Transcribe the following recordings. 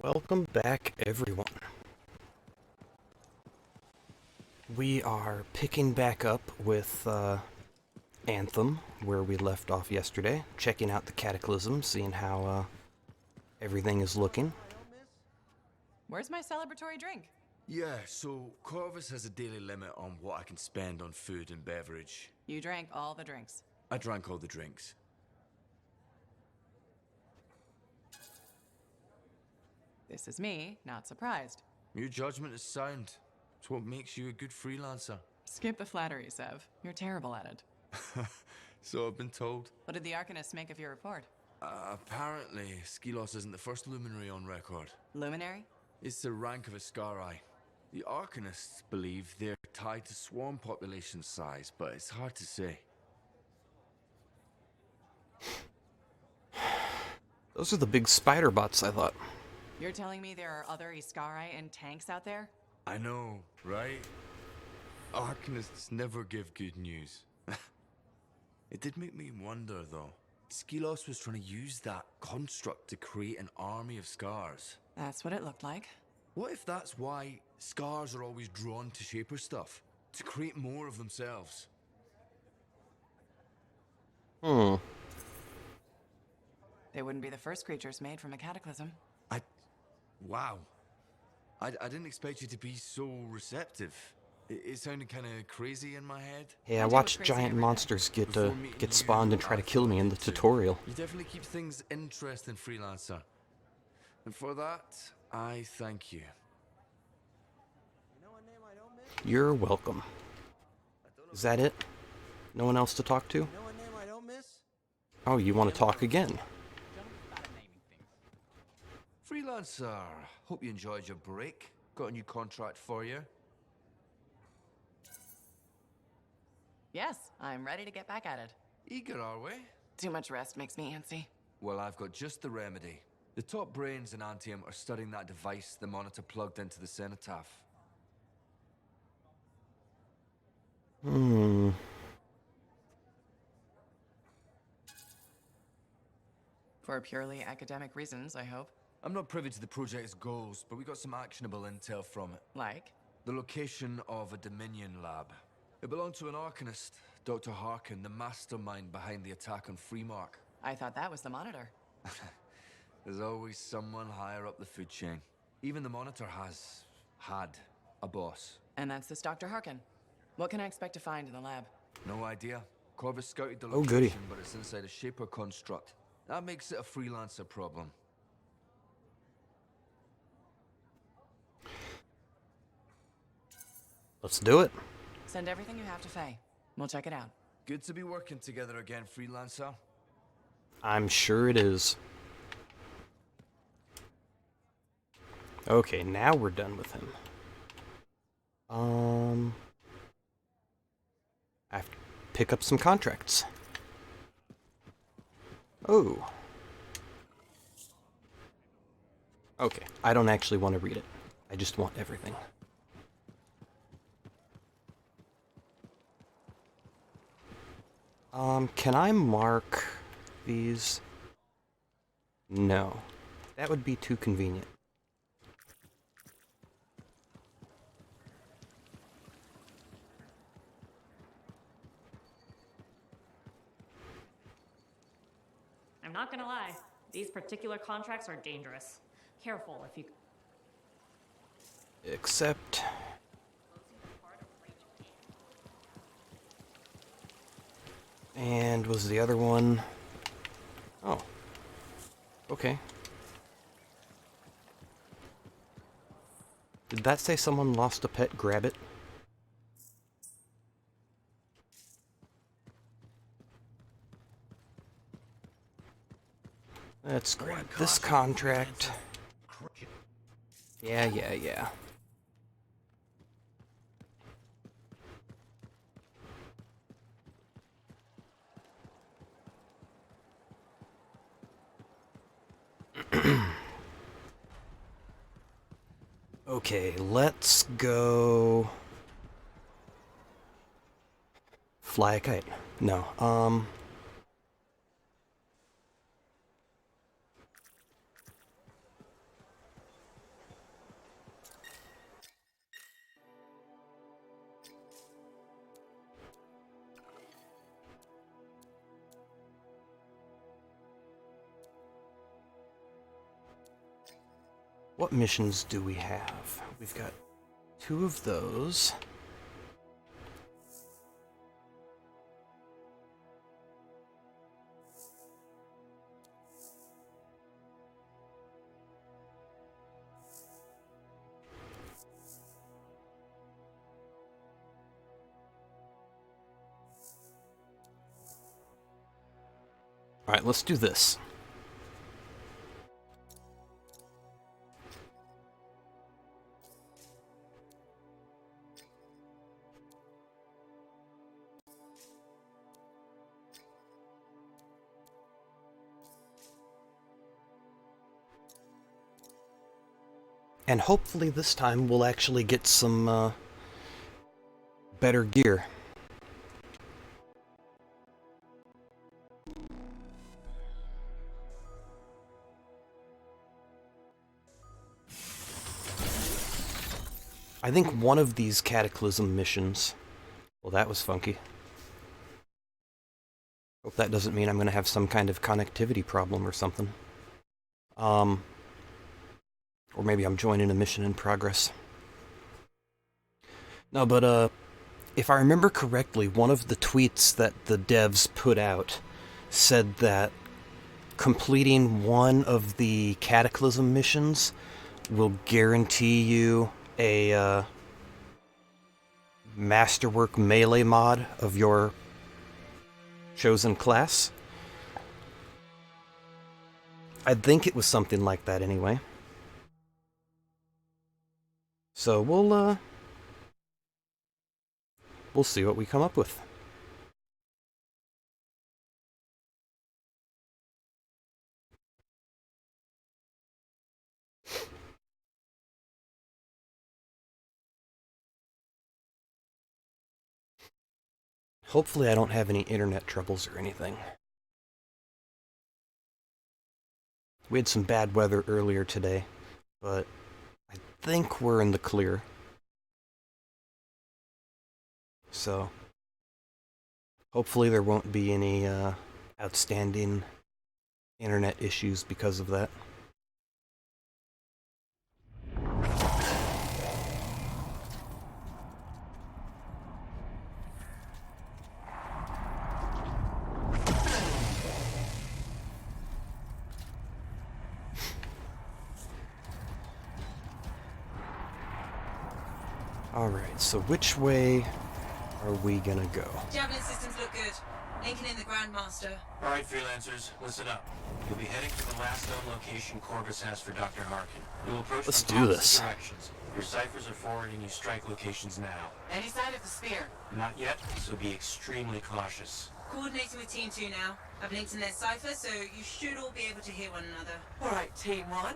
Welcome back, everyone. We are picking back up with Anthem, where we left off yesterday, checking out the Cataclysm, seeing how everything is looking. Where's my celebratory drink? Yeah, so Corvus has a daily limit on what I can spend on food and beverage. You drank all the drinks. I drank all the drinks. This is me, not surprised. Your judgment is sound. It's what makes you a good freelancer. Skip the flattery, Sev. You're terrible at it. So I've been told. What did the Arcanists make of your report? Apparently, Skelos isn't the first luminary on record. Luminary? It's the rank of a Scarai. The Arcanists believe they're tied to swarm population size, but it's hard to say. Those are the big spider bots, I thought. You're telling me there are other Iskarai and tanks out there? I know, right? Arcanists never give good news. It did make me wonder, though. Skelos was trying to use that construct to create an army of scars. That's what it looked like. What if that's why scars are always drawn to Shaper stuff? To create more of themselves? They wouldn't be the first creatures made from a cataclysm. Wow. I didn't expect you to be so receptive. It sounded kind of crazy in my head. Hey, I watched giant monsters get spawned and try to kill me in the tutorial. You definitely keep things interesting, freelancer. And for that, I thank you. You're welcome. Is that it? No one else to talk to? Oh, you want to talk again? Freelancer, hope you enjoyed your break. Got a new contract for you. Yes, I'm ready to get back at it. Eager, are we? Too much rest makes me antsy. Well, I've got just the remedy. The top brains in Anthem are studying that device the monitor plugged into the cenotaph. For purely academic reasons, I hope. I'm not privy to the project's goals, but we got some actionable intel from it. Like? The location of a Dominion lab. It belonged to an Arcanist, Dr. Harkin, the mastermind behind the attack on Freemark. I thought that was the monitor. There's always someone higher up the food chain. Even the monitor had a boss. And that's this Dr. Harkin. What can I expect to find in the lab? No idea. Corvus scouted the Oh, location, goody. but it's inside a Shaper construct. That makes it a freelancer problem. Let's do it. Send everything you have to Faye. We'll check it out. Good to be working together again, freelancer. I'm sure it is. Okay, now we're done with him. I have to pick up some contracts. Oh. Okay, I don't actually want to read it. I just want everything. Can I mark these? No. That would be too convenient. I'm not gonna lie, these particular contracts are dangerous. Careful if you... Except... And was the other one... Oh. Okay. Did that say someone lost a pet? Grab it. Let's grab this contract. Yeah. Okay, let's go... Fly a kite. No, What missions do we have? We've got 2 of those. Alright, let's do this. And hopefully this time we'll actually get some better gear. I think one of these Cataclysm missions... Well, that was funky. Hope that doesn't mean I'm going to have some kind of connectivity problem or something. Or maybe I'm joining a mission in progress. No, but, if I remember correctly, one of the tweets that the devs put out said that completing one of the Cataclysm missions will guarantee you a, Masterwork melee mod of your chosen class. I think it was something like that anyway. So we'll see what we come up with. Hopefully I don't have any internet troubles or anything. We had some bad weather earlier today, but I think we're in the clear. So, hopefully there won't be any outstanding internet issues because of that. Alright, so which way are we gonna go? Javelin systems look good. Linking in the Grandmaster. All right, freelancers, listen up. You'll be heading to the last known location Corvus has for Dr. Harkin. You'll approach Let's from do opposite this. directions. Your ciphers are forwarding you strike locations now. Any sign of the spear? Not yet, so be extremely cautious. Coordinating with Team 2 now. I've linked in their cipher, so you should all be able to hear one another. All right, Team 1.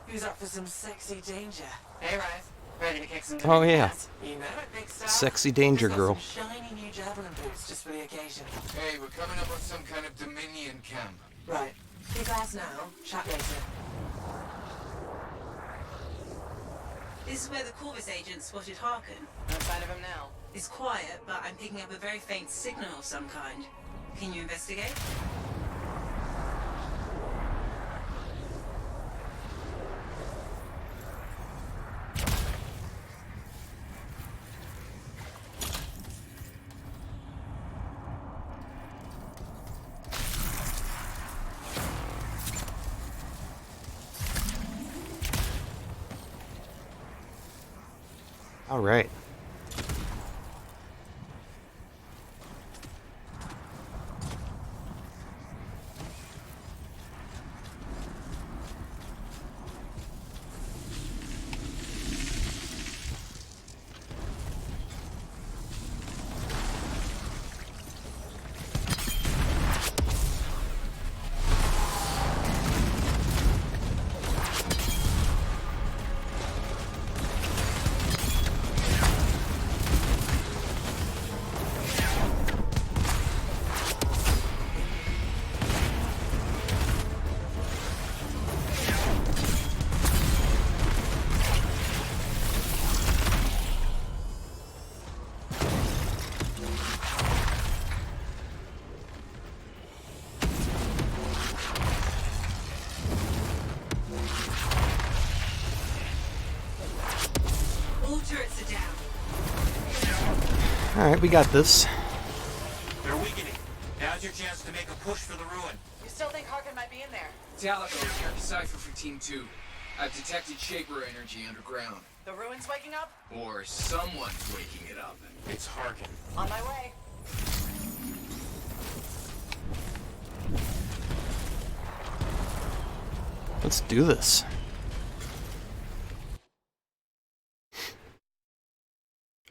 Who's up for some sexy danger? Hey, Rife. Ready to kick some Oh, yeah. ass? You know it, big stuff. Sexy danger Just got girl. some shiny new javelin boots just for the occasion. Hey, we're coming up on some kind of Dominion camp. Right. Kick ass now. Chat later. This is where the Corvus agent spotted Harkin. No sign of him now. It's quiet, but I'm picking up a very faint signal of some kind. Can you investigate? All right. All turrets are down. Alright, we got this. They're weakening. Now's your chance to make a push for the ruin. You still think Harkin might be in there? Talico here, Cypher for Team 2. I've detected Shaper energy underground. The ruin's waking up? Or someone's waking it up. It's Harkin. On my way. Let's do this.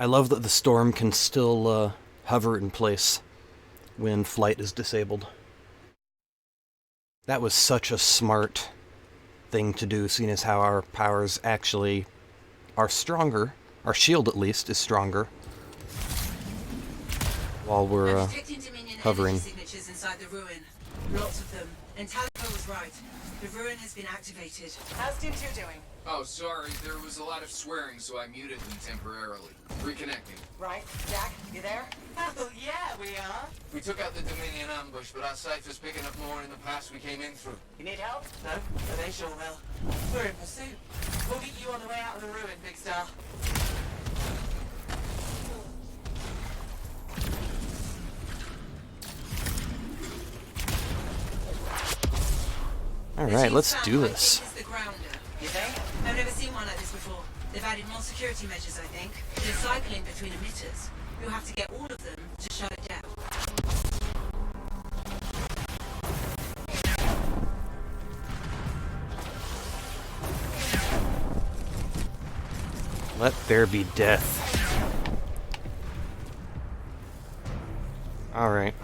I love that the storm can still hover in place when flight is disabled. That was such a smart thing to do, seeing as how our powers actually are stronger. Our shield, at least, is stronger while we're I'm detecting Dominion hovering. energy signatures inside the ruin. Lots of them. And Talico was right. The ruin has been activated. How's Team 2 doing? Oh, sorry, there was a lot of swearing, so I muted them temporarily. Reconnecting. Right. Jack, you there? Oh, yeah, we are. We took out the Dominion ambush, but our Cypher's picking up more in the pass we came in through. You need help? No, but they sure will. We're in pursuit. We'll meet you on the way out of the ruin, Big Star. Alright, let's do this. Is the grounder. You think? I've never seen one like this before. They've added more security measures, I think. They're cycling between emitters. You'll have to get all of them to shut it down. Let there be death. Alright.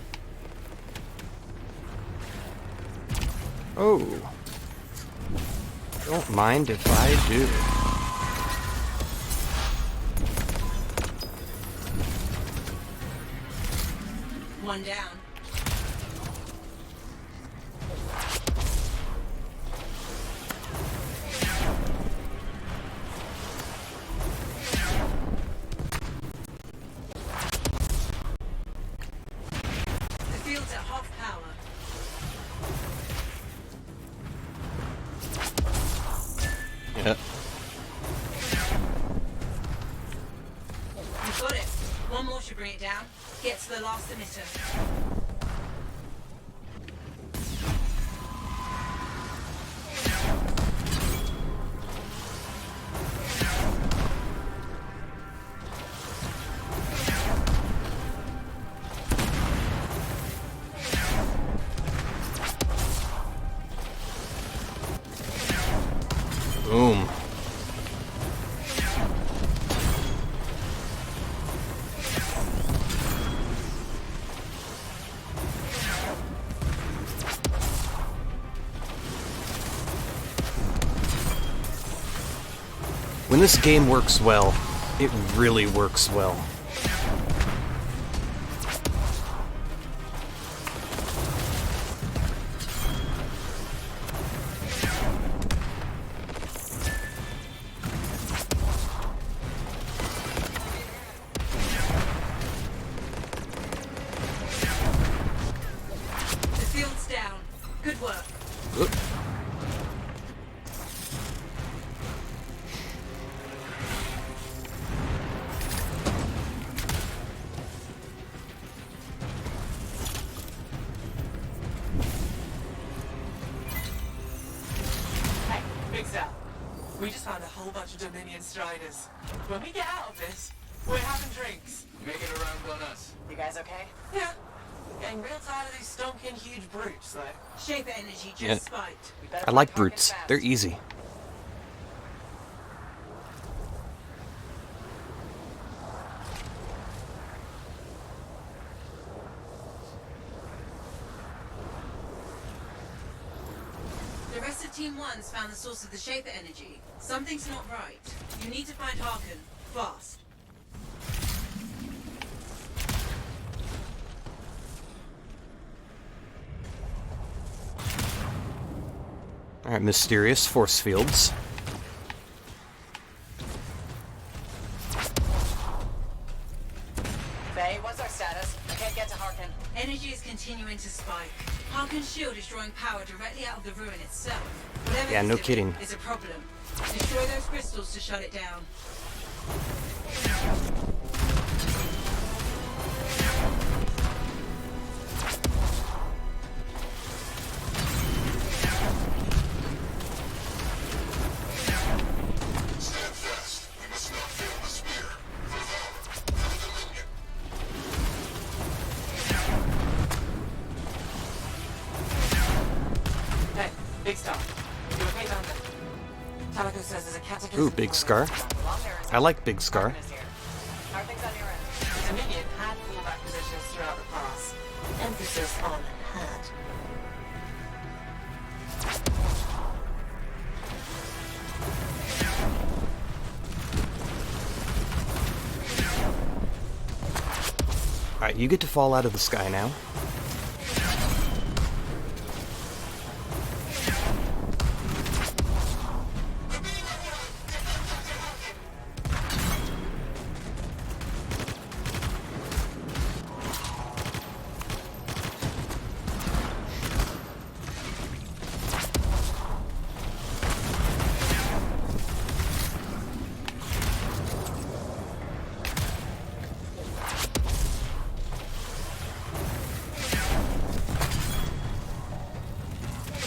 Oh. Don't mind if I do. One down. The field's at half power. Yeah. You've got it. One more should bring it down. Get to the last emitter. Boom. When this game works well, it really works well. The field's down. Good work. Oop. Hey, Big Star. We just found a whole bunch of Dominion Striders. When we get out of this, we're having drinks. Make it around on us. You guys okay? Yeah. Getting real tired of these stonking huge brutes, though. Shaper energy just Yeah. spiked. We better I like find Harkin brutes. fast. They're easy. The rest of Team 1's found the source of the Shaper energy. Something's not right. You need to find Harkin. Fast. Alright, mysterious force fields. Faye, what's our status? I can't get to Harkin. Energy is continuing to spike. Harkin's shield is drawing power directly out of the ruin itself. Whatever Yeah, it's no doing kidding. is a problem. Destroy those crystals to shut it down. Hey, big star. You okay down there? Talaco says there's a cataclysm. Ooh, Big Scar. I like Big Scar. How are things on your end? The Dominion had fallback positions throughout the pass. Emphasis on had. Alright, you get to fall out of the sky now.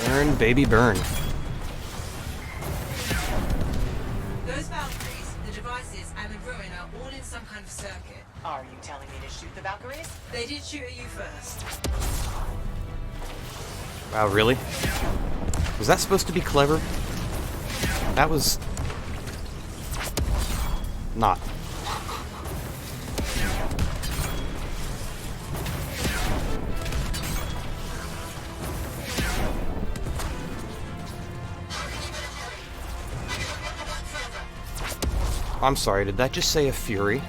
Burn, baby, burn. Those Valkyries, the devices, and the ruin are all in some kind of circuit. Are you telling me to shoot the Valkyries? They did shoot at you first. Wow, really? Was that supposed to be clever? That was... not. I'm sorry, did that just say a Fury?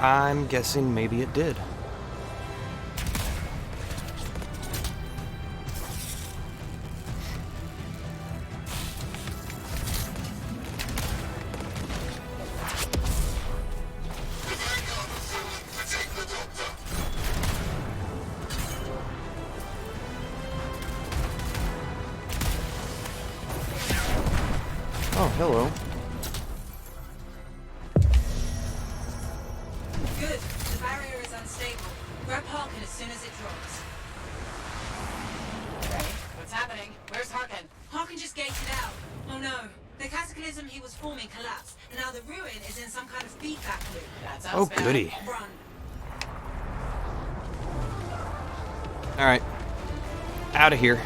I'm guessing maybe it did. Oh, hello. Good. The barrier is unstable. Grab Harkin as soon as it drops. What's happening? Where's Harkin? Harkin just gated out. Oh no. The cataclysm he was forming collapsed, and now the ruin is in some kind of feedback loop. That sounds Oh, bad. goody. Run. Alright. Out of here.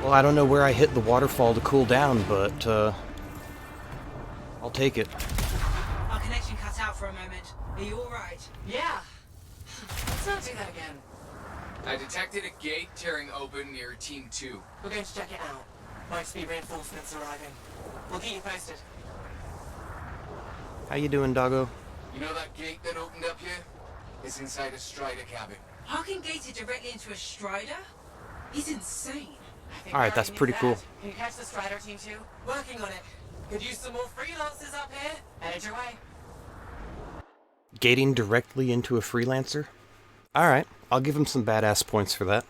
Well, I don't know where I hit the waterfall to cool down, but, I'll take it. Our connection cut out for a moment. Are you alright? Yeah. Let's not do that again. I detected a gate tearing open near Team 2. We're going to check it out. Might be reinforcements arriving. We'll keep you posted. How you doing, doggo? You know that gate that opened up here? It's inside a Strider cabin. Harkin gated directly into a Strider? He's insane. I think Alright, we that's already pretty knew cool. that. Can you catch the Strider team too? Working on it. Could use some more freelancers up here. Headed your way. Gating directly into a freelancer? Alright, I'll give him some badass points for that.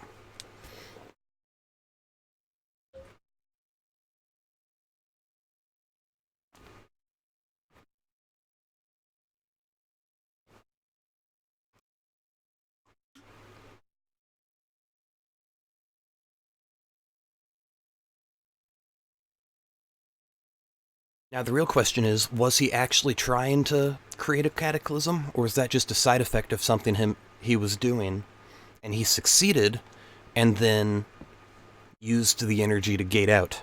Now the real question is, was he actually trying to create a cataclysm, or is that just a side effect of something he was doing, and he succeeded, and then used the energy to gate out?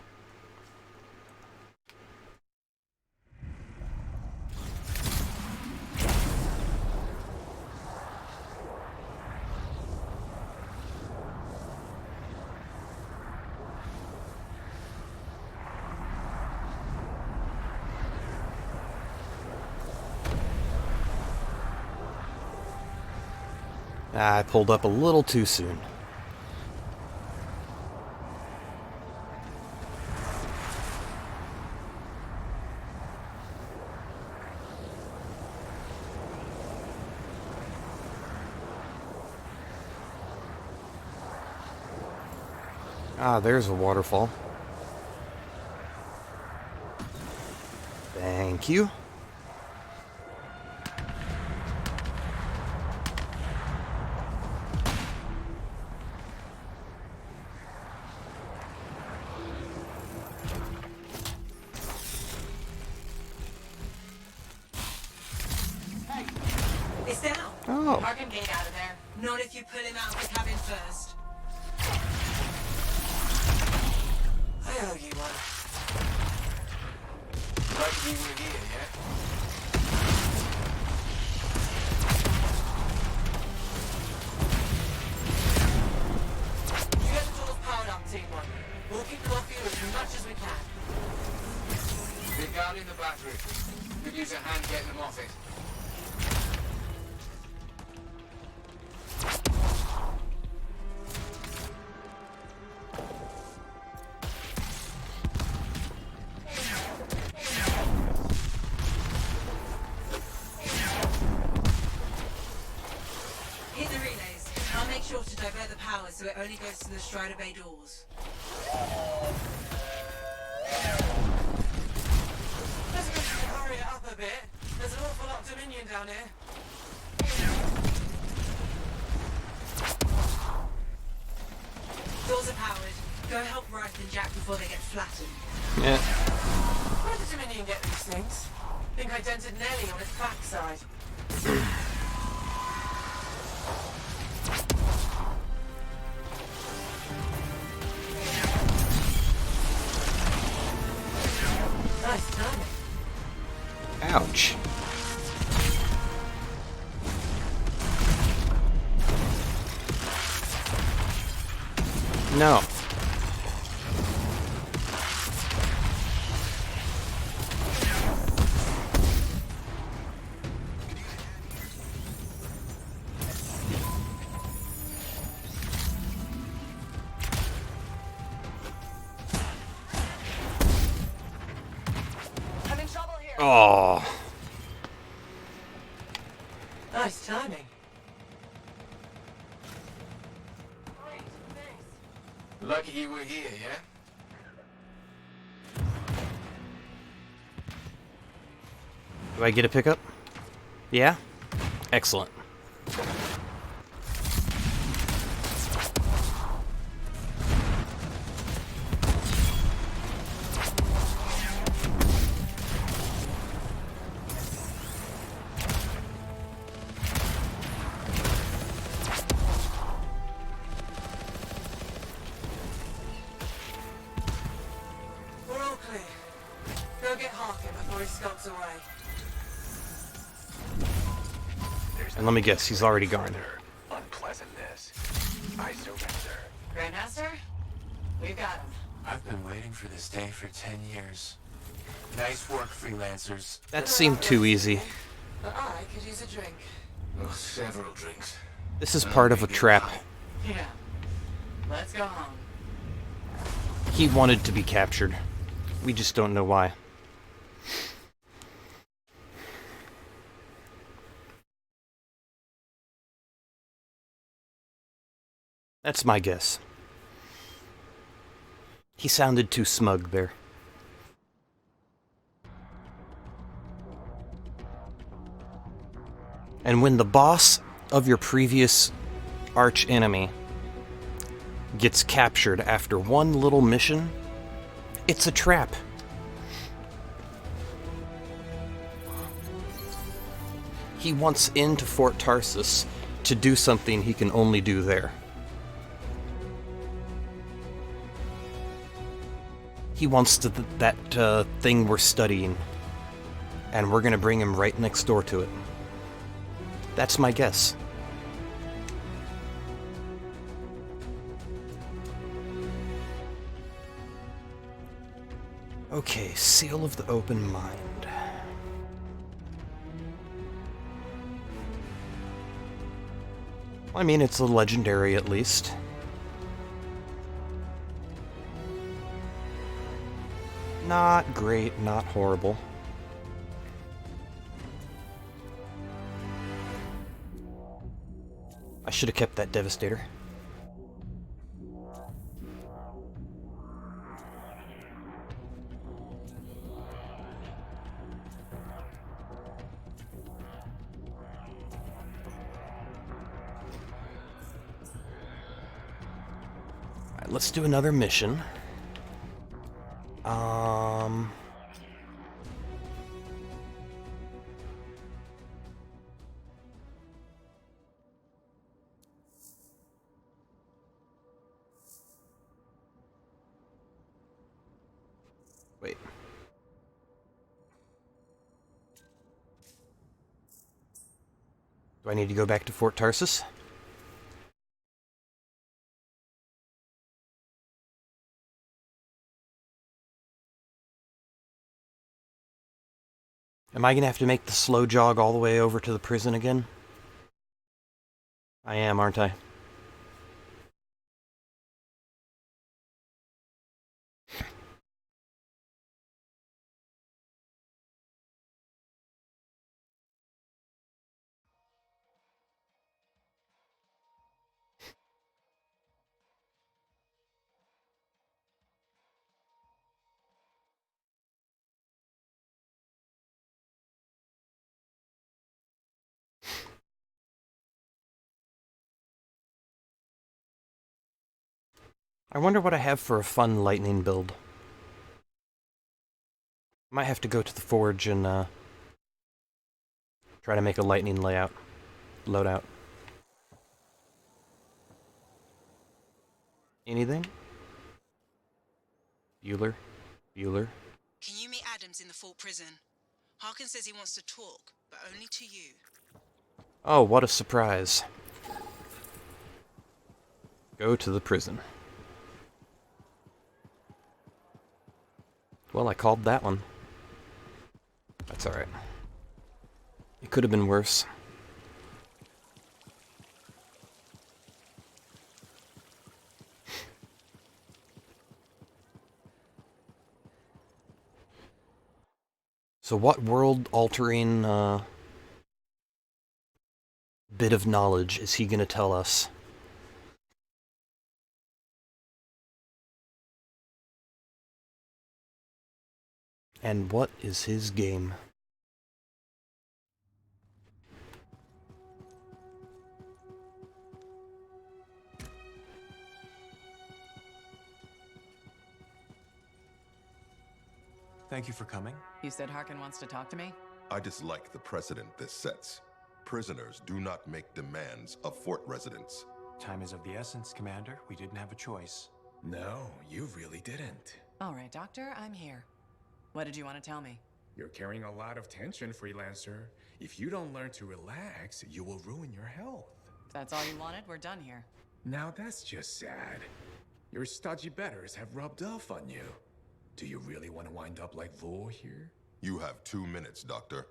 I pulled up a little too soon. Ah, there's a waterfall. Thank you. It's down. Oh, I can get out of there. Not if you pull him out of the cabin first. I owe you one. Lucky you were here, yeah? You get the tools powered up, Team 1. We'll keep them off you as much as we can. Regarding the battery, could use a hand getting them off it. Hit the relays. I'll make sure to divert the power so it only goes to the Strider Bay doors. Let's go hurry it up a bit. There's an awful lot of Dominion down here. Doors are powered. Go help Rife and Jack before they get flattened. yeah. Where did Dominion get these things? Think I dented Nelly on its backside. Nice timing. Ouch. No. I'm in trouble here. Oh. Nice timing. Lucky you were here, yeah? Do I get a pickup? Yeah? Excellent. We're all clear. Go get Harkin before he skulks away. And let me guess, he's already gone. Unpleasantness. I surrender. Grandmaster? We've got him. I've been waiting for this day for 10 years. Nice work, freelancers. That seemed too easy. But I could use a drink. Oh, several drinks. This is part of a trap. Yeah. Let's go home. He wanted to be captured. We just don't know why. That's my guess. He sounded too smug there. And when the boss of your previous arch enemy gets captured after one little mission, it's a trap. He wants into Fort Tarsus to do something he can only do there. He wants that thing we're studying, and we're gonna bring him right next door to it. That's my guess. Okay, Seal of the Open Mind. I mean, it's a legendary at least. Not great, not horrible. I should have kept that Devastator. Alright, let's do another mission. Wait. Do I need to go back to Fort Tarsus? Am I gonna have to make the slow jog all the way over to the prison again? I am, aren't I? I wonder what I have for a fun lightning build. Might have to go to the forge and try to make a lightning loadout. Anything? Bueller? Can you meet Adams in the Fort prison? Harkin says he wants to talk, but only to you. Oh, what a surprise. Go to the prison. Well, I called that one. That's alright. It could have been worse. So what world-altering bit of knowledge is he going to tell us? And what is his game? Thank you for coming. You said Harkin wants to talk to me? I dislike the precedent this sets. Prisoners do not make demands of fort residents. Time is of the essence, Commander. We didn't have a choice. No, you really didn't. All right, Doctor, I'm here. What did you want to tell me? You're carrying a lot of tension, Freelancer. If you don't learn to relax, you will ruin your health. If that's all you wanted, we're done here. Now that's just sad. Your stodgy betters have rubbed off on you. Do you really want to wind up like Vor here? You have 2 minutes, Doctor.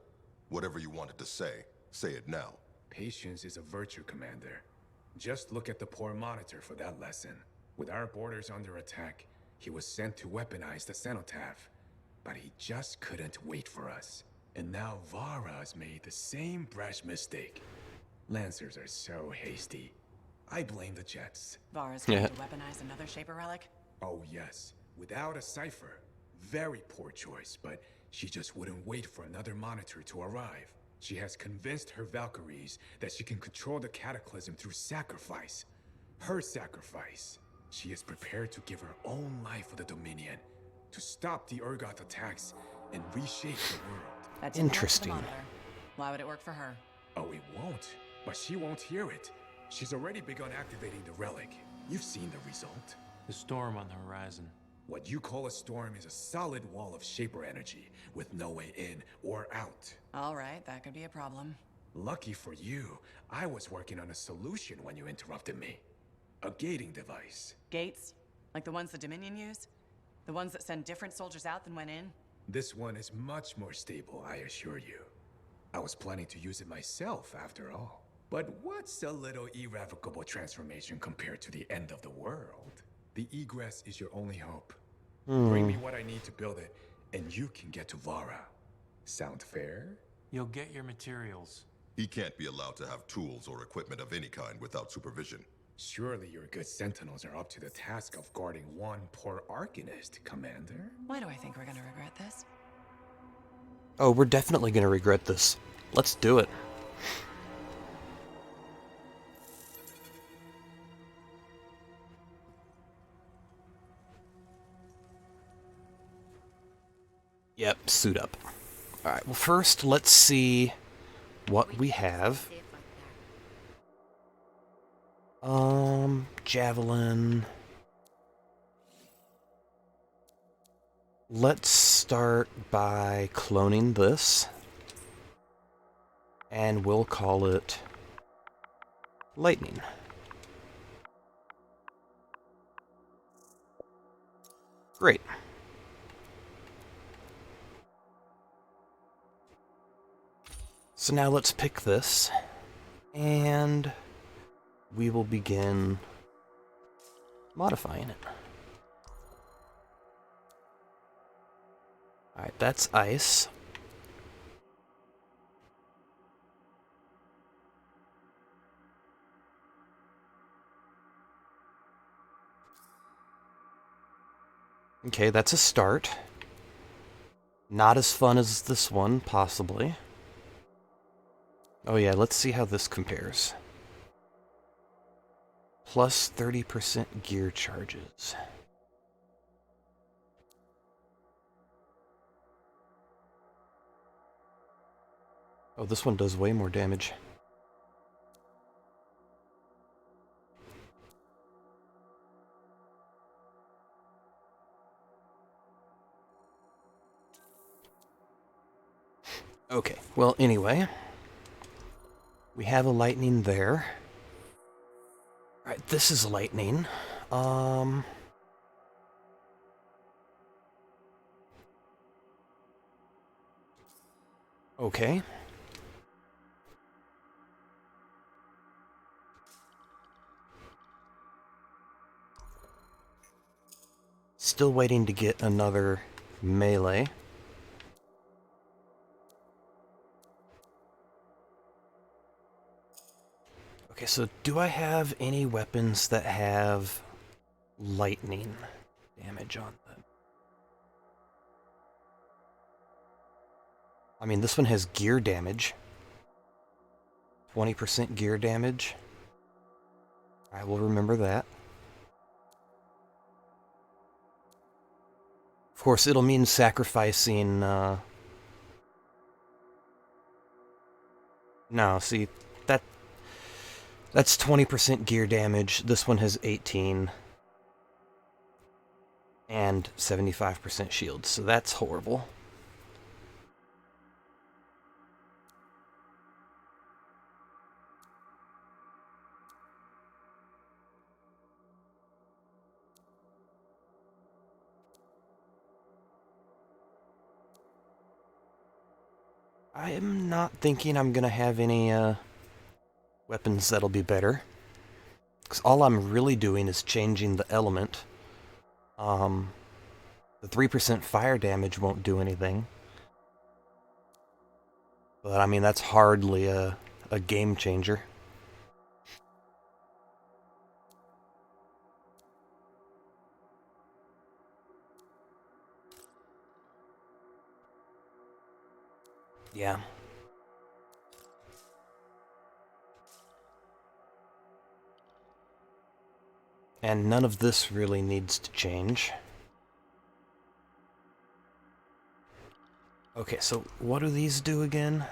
Whatever you wanted to say it now. Patience is a virtue, Commander. Just look at the poor monitor for that lesson. With our borders under attack, he was sent to weaponize the cenotaph. But he just couldn't wait for us. And now Vara's made the same brash mistake. Lancers are so hasty. I blame the Jets. Vara's going to weaponize another Shaper relic? Oh yes, without a cipher. Very poor choice, but she just wouldn't wait for another monitor to arrive. She has convinced her Valkyries that she can control the Cataclysm through sacrifice. Her sacrifice. She is prepared to give her own life for the Dominion, to stop the Urgot attacks and reshape the world. That's interesting. Why would it work for her? Oh, it won't. But she won't hear it. She's already begun activating the relic. You've seen the result. The storm on the horizon. What you call a storm is a solid wall of Shaper energy, with no way in or out. All right, that could be a problem. Lucky for you, I was working on a solution when you interrupted me. A gating device. Gates? Like the ones the Dominion use? The ones that send different soldiers out than went in? This one is much more stable, I assure you. I was planning to use it myself, after all. But what's a little irrevocable transformation compared to the end of the world? The egress is your only hope. Bring me what I need to build it, and you can get to Lara. Sound fair? You'll get your materials. He can't be allowed to have tools or equipment of any kind without supervision. Surely your good sentinels are up to the task of guarding one poor Arcanist, Commander. Why do I think we're gonna regret this? Oh, we're definitely gonna regret this. Let's do it. Yep, suit up. Alright, well first let's see what we have. Javelin. Let's start by cloning this. And we'll call it Lightning. Great. So now let's pick this, and we will begin modifying it. Alright, that's ice. Okay, that's a start. Not as fun as this one, possibly. Oh yeah, let's see how this compares. Plus 30% gear charges. Oh, this one does way more damage. Okay, well anyway. We have a lightning there. Alright, this is lightning. Okay. Still waiting to get another melee. Okay, so do I have any weapons that have lightning damage on them? I mean, this one has gear damage. 20% gear damage. I will remember that. Of course, it'll mean sacrificing, No, see, that's 20% gear damage. This one has 18. And 75% shield, so that's horrible. I am not thinking I'm gonna have any, weapons that'll be better. Because all I'm really doing is changing the element. The 3% fire damage won't do anything. But, I mean, that's hardly a game changer. Yeah. And none of this really needs to change. Okay, so what do these do again?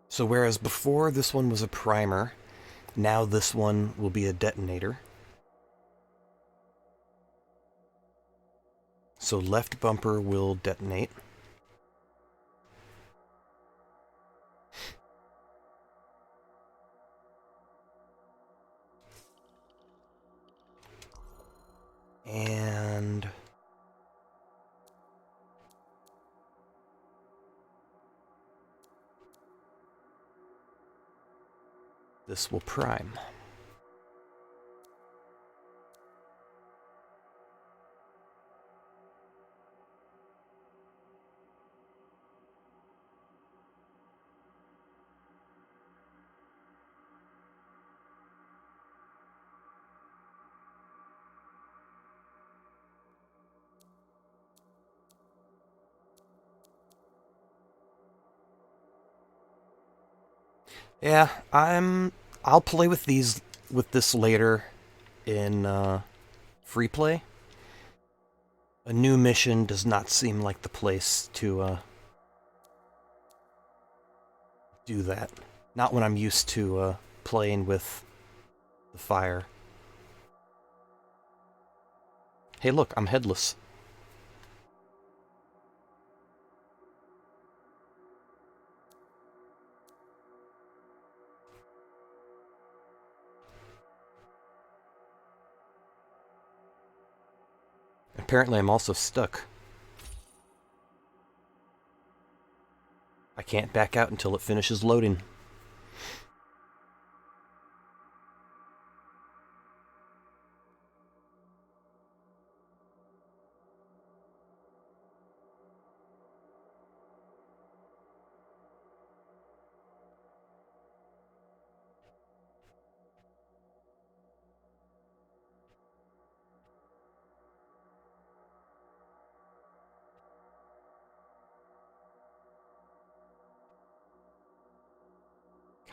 So whereas before this one was a primer, now this one will be a detonator. So left bumper will detonate. And this will prime. Yeah, I'll play with this later in free play. A new mission does not seem like the place to do that. Not when I'm used to playing with the fire. Hey look, I'm headless. Apparently I'm also stuck. I can't back out until it finishes loading.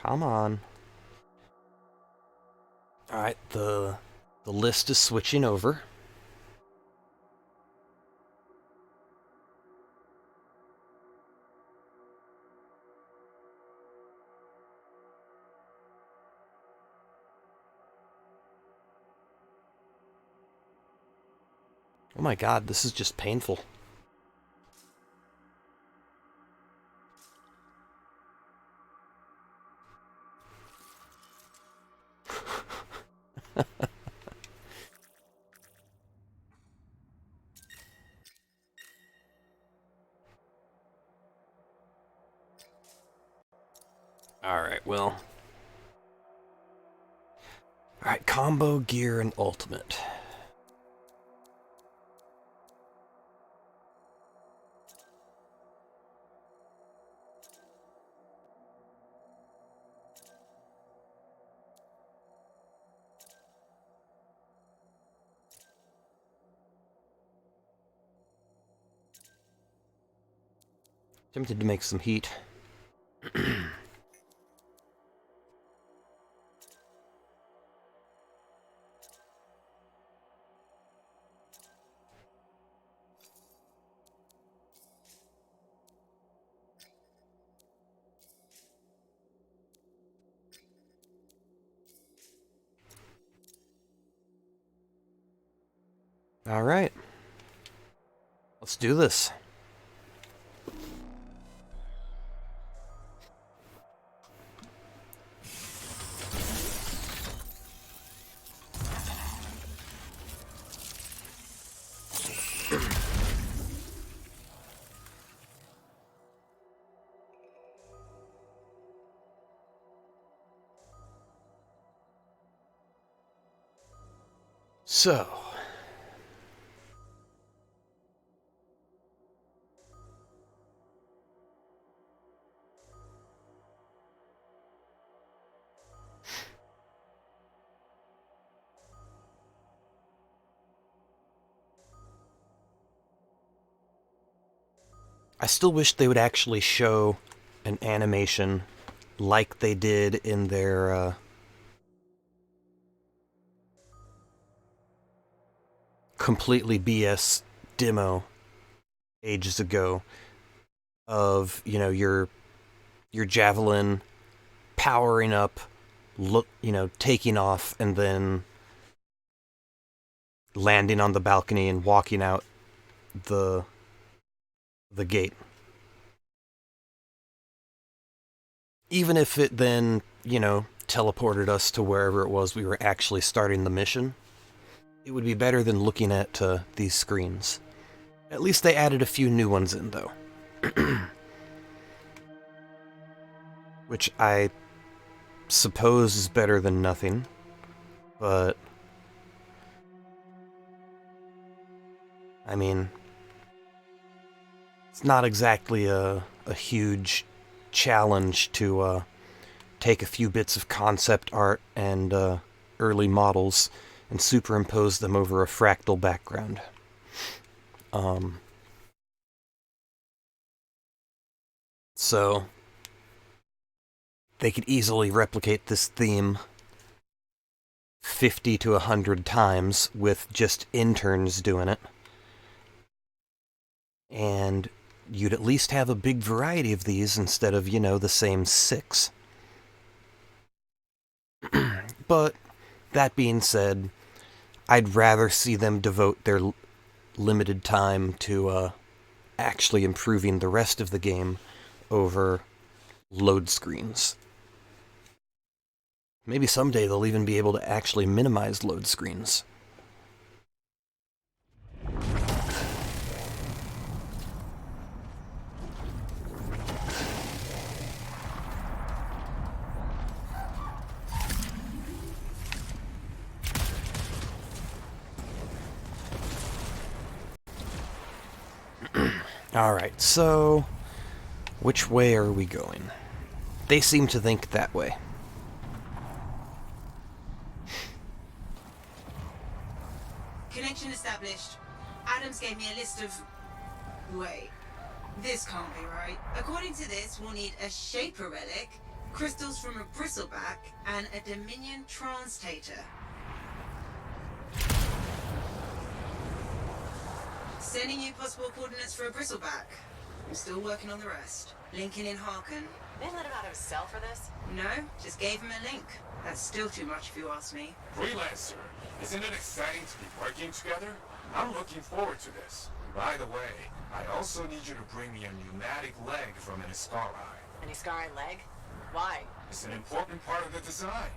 Come on. Alright, the list is switching over. Oh my god, this is just painful. Alright, well. Alright, combo, gear, and ultimate. Tempted to make some heat. Alright. Let's do this. So, I still wish they would actually show an animation like they did in their completely BS demo ages ago of, you know, your javelin powering up, taking off, and then landing on the balcony and walking out the gate. Even if it then, teleported us to wherever it was we were actually starting the mission, it would be better than looking at these screens. At least they added a few new ones in, though. Which I suppose is better than nothing, but I mean, it's not exactly a huge challenge to take a few bits of concept art and early models and superimpose them over a fractal background. So they could easily replicate this theme 50 to 100 times with just interns doing it. And you'd at least have a big variety of these instead of, the same 6. But, that being said, I'd rather see them devote their limited time to actually improving the rest of the game over load screens. Maybe someday they'll even be able to actually minimize load screens. Alright, so which way are we going? They seem to think that way. Connection established. Adams gave me a list of... Wait. This can't be right. According to this, we'll need a Shaper relic, crystals from a bristleback, and a Dominion translator. Sending you possible coordinates for a bristleback. I'm still working on the rest. Linking in Harkin. They let him out of his cell for this? No, just gave him a link. That's still too much if you ask me. Freelancer, isn't it exciting to be working together? I'm looking forward to this. By the way, I also need you to bring me a pneumatic leg from an Iskari. An Iskari leg? Why? It's an important part of the design.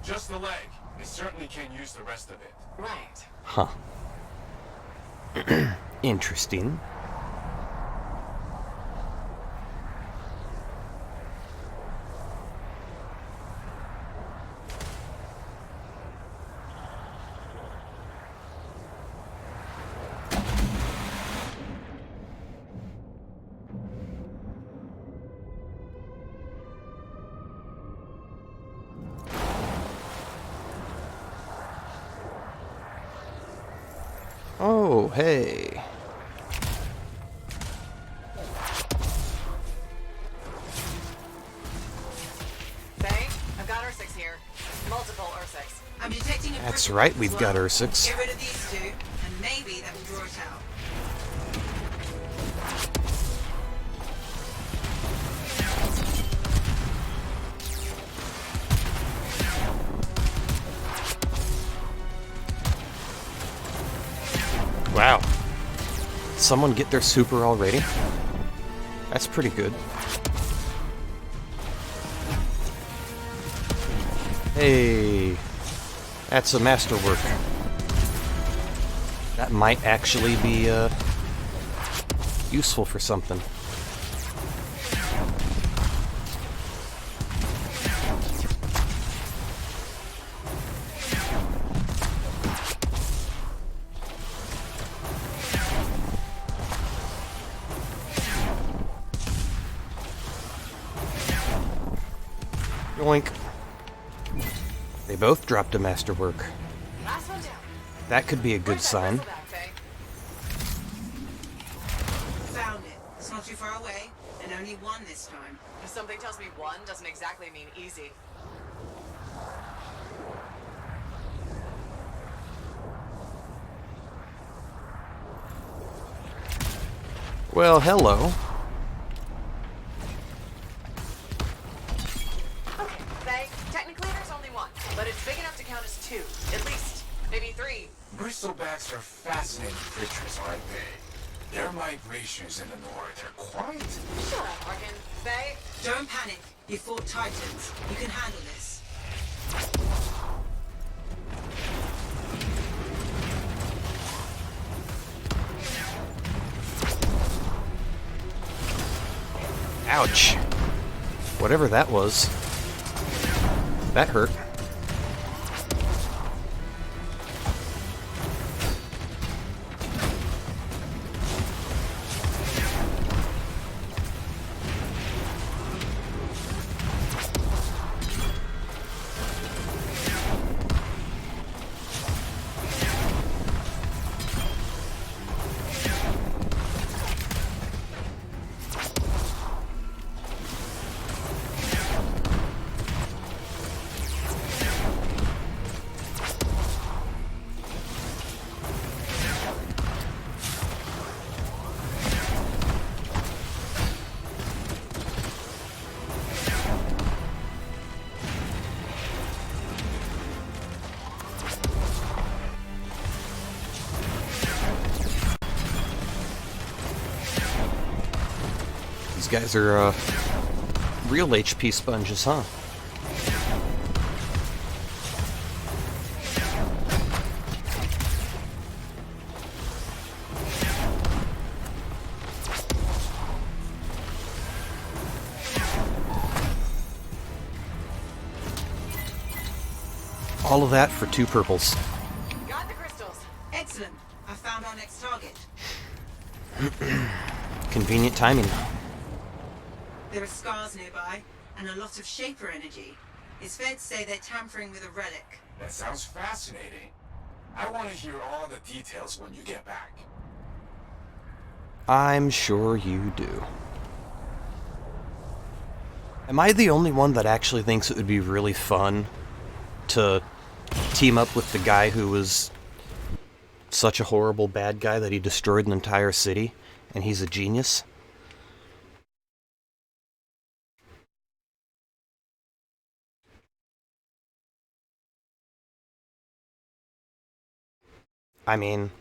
Just the leg. They certainly can't use the rest of it. Right. Huh. Interesting. Oh, hey. Faye, I've got Ursix here. Multiple Ursix. I'm detecting a... That's right, we've got Ursix. Get rid of these two, and maybe that will draw it out. Wow. Someone get their super already? That's pretty good. Hey, that's a masterwork. That might actually be useful for something. Yoink. They both dropped a masterwork. Last one down. That could be a good sign. Found it. It's not too far away, and only one this time. If something tells me one doesn't exactly mean easy. Well, hello. Okay, Faye, technically there's only one, but it's big enough to count as 2. At least, maybe 3. Bristlebacks are fascinating creatures, aren't they? Their migrations in the north are quite... Shut up, Harkin. Faye? Don't panic. You fought Titans. You can handle this. Ouch. Whatever that was. That hurt. These guys are real HP sponges, huh? All of that for 2 purples. Got the crystals. Excellent. I found our next target. Convenient timing. There are scars nearby, and a lot of Shaper energy. It's fair to say they're tampering with a relic. That sounds fascinating. I want to hear all the details when you get back. I'm sure you do. Am I the only one that actually thinks it would be really fun to team up with the guy who was such a horrible bad guy that he destroyed an entire city, and he's a genius? I mean,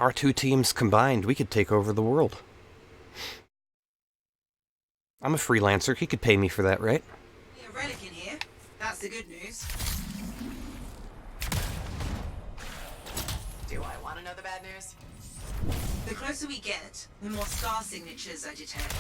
our 2 teams combined, we could take over the world. I'm a freelancer. He could pay me for that, right? A relic in here. That's the good news. Do I want to know the bad news? The closer we get, the more scar signatures I detect.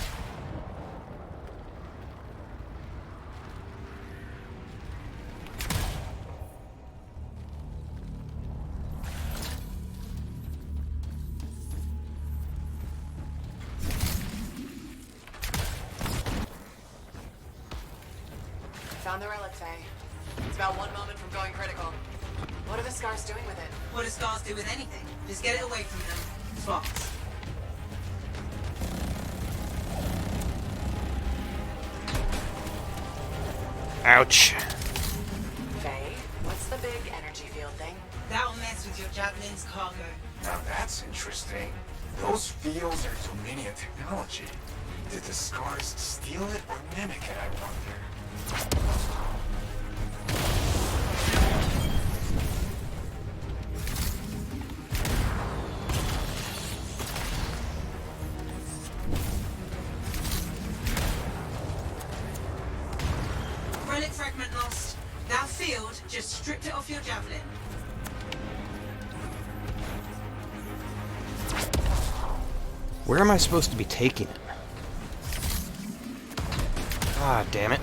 Found the relic, Faye. It's about 1 moment from going critical. What are the scars doing with it? What do scars do with anything? Just get it away from them. Fast. Ouch. Faye, what's the big energy field thing? That'll mess with your javelin's cargo. Now that's interesting. Those fields are Dominion technology. Did the scars steal it or mimic it, I wonder? Relic fragment lost. That field just stripped it off your javelin. Where am I supposed to be taking it? Ah, damn it.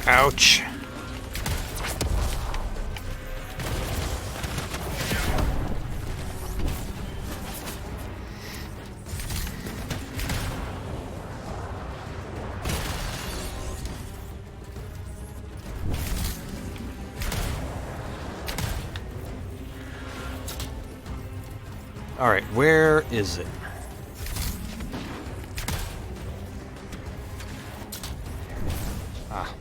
Ouch. All right, where is it? Ah.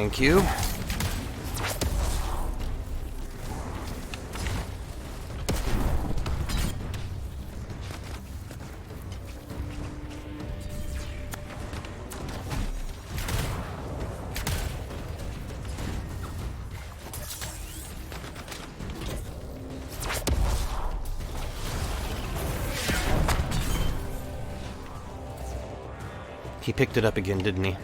Thank you. He picked it up again, didn't he?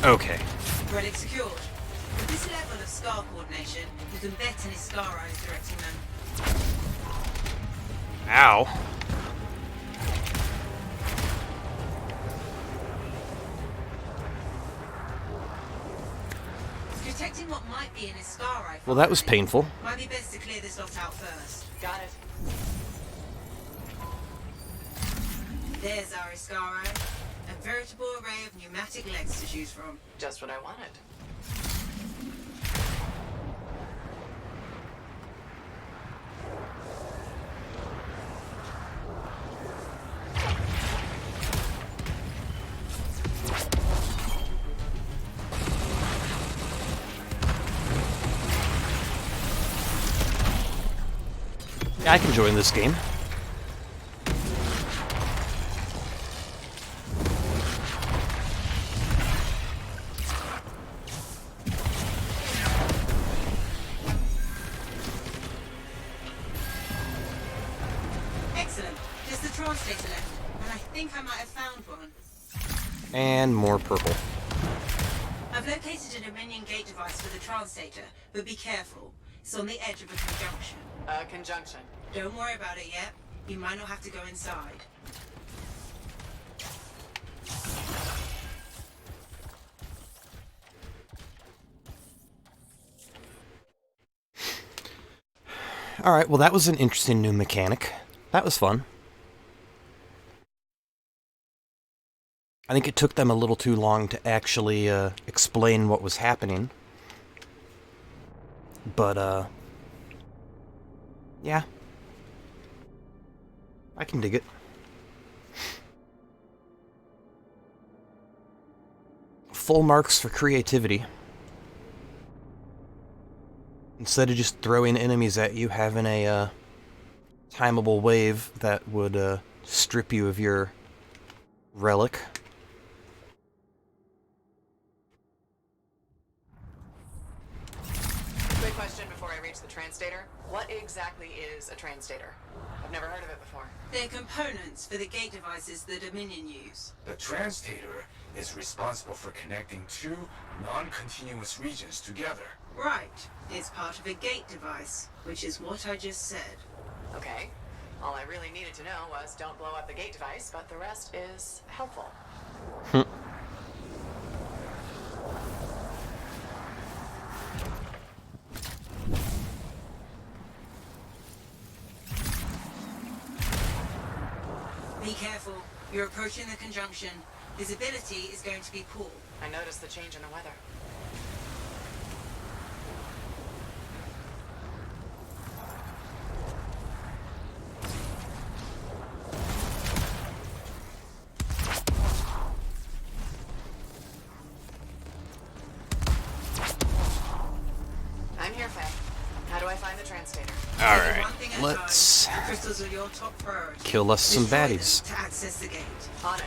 Okay. Relic secured. With this level of scar coordination, you can bet on his scar eyes directing them. Ow. Detecting what might be in his scar eye. Well, that was painful. Might be best to clear this lot out first. Got it. There's our scar eye. A veritable array of pneumatic legs to choose from. Just what I wanted. Yeah, I can join this game. Excellent. Just the translator left, and I think I might have found one. And more purple. I've located a Dominion gate device for the translator, but be careful. It's on the edge of a conjunction. Conjunction. Don't worry about it yet. You might not have to go inside. Alright, well that was an interesting new mechanic. That was fun. I think it took them a little too long to actually explain what was happening. But, yeah. I can dig it. Full marks for creativity. Instead of just throwing enemies at you, having a timeable wave that would strip you of your relic. Quick question before I reach the translator. What exactly is a translator? I've never heard of it before. They're components for the gate devices the Dominion use. The translator is responsible for connecting two non-continuous regions together. Right. It's part of a gate device, which is what I just said. Okay. All I really needed to know was don't blow up the gate device, but the rest is helpful. Be careful. You're approaching the conjunction. Visibility is going to be poor. I noticed the change in the weather. I'm here, Faye. How do I find the translator? Alright, let's Crystals are your top priority. kill us some Destroy them baddies. to access the gate. On it.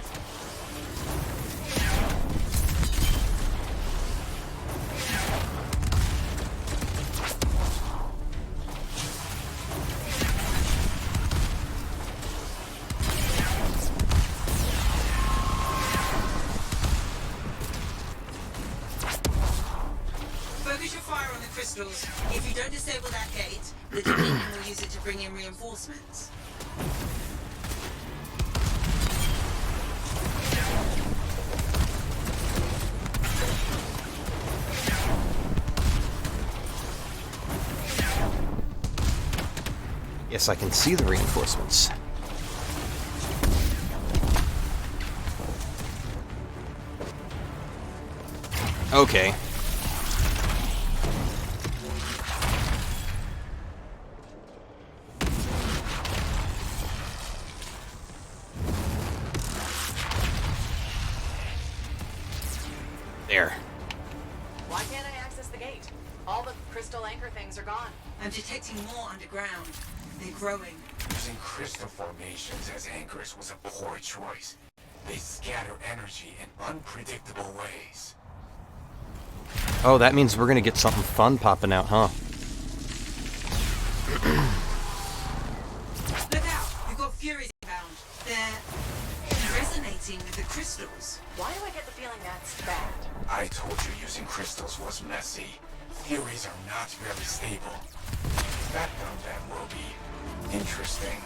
Focus your fire on the crystals. If you don't disable that gate, the Dominion will use it to bring in reinforcements. Yes, I can see the reinforcements. Okay. anchor things are gone. I'm detecting more underground. They're growing. Using crystal formations as anchors was a poor choice. They scatter energy in unpredictable ways. Oh, that means we're gonna get something fun popping out, huh? Look out! We've got Furies inbound. They're resonating with the crystals. Why do I get the feeling that's bad? I told you using crystals was messy. Theories are not very stable. That on them will be interesting.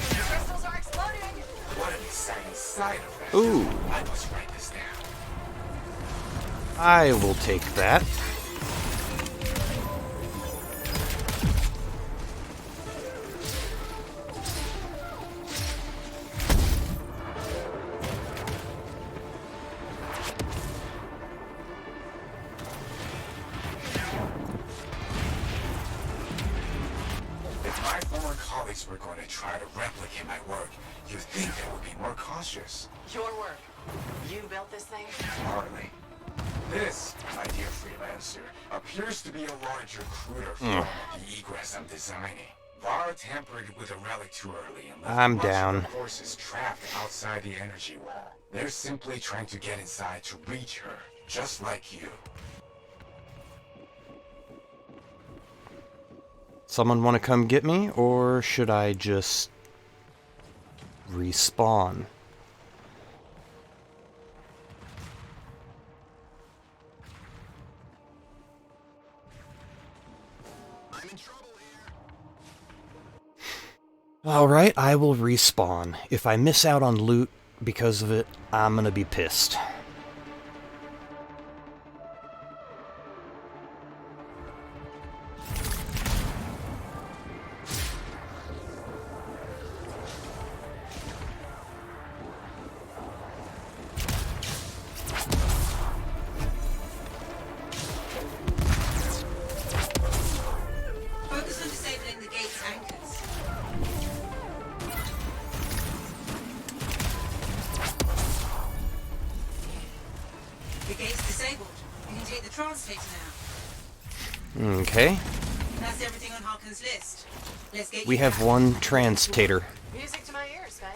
The crystals are exploding! What an exciting side effect. Ooh. I must write this down. I will take that. If my former colleagues were going to try to replicate my work, you'd think they would be more cautious. Your work. You built this thing? Hardly. This, my dear freelancer, appears to be a larger, cruder form of the egress I'm designing. VAR tampered with a relic too early and left I'm much of down. the forces trapped outside the energy wall. They're simply trying to get inside to reach her, just like you. Someone want to come get me, or should I just respawn? I'm in trouble here. Alright, I will respawn. If I miss out on loot because of it, I'm gonna be pissed. Focus on disabling the gate's anchors. The gate's disabled. You can take the translator now. Okay. That's everything on Harkin's list. Let's get We you have back. one translator. Music to my ears, Faye.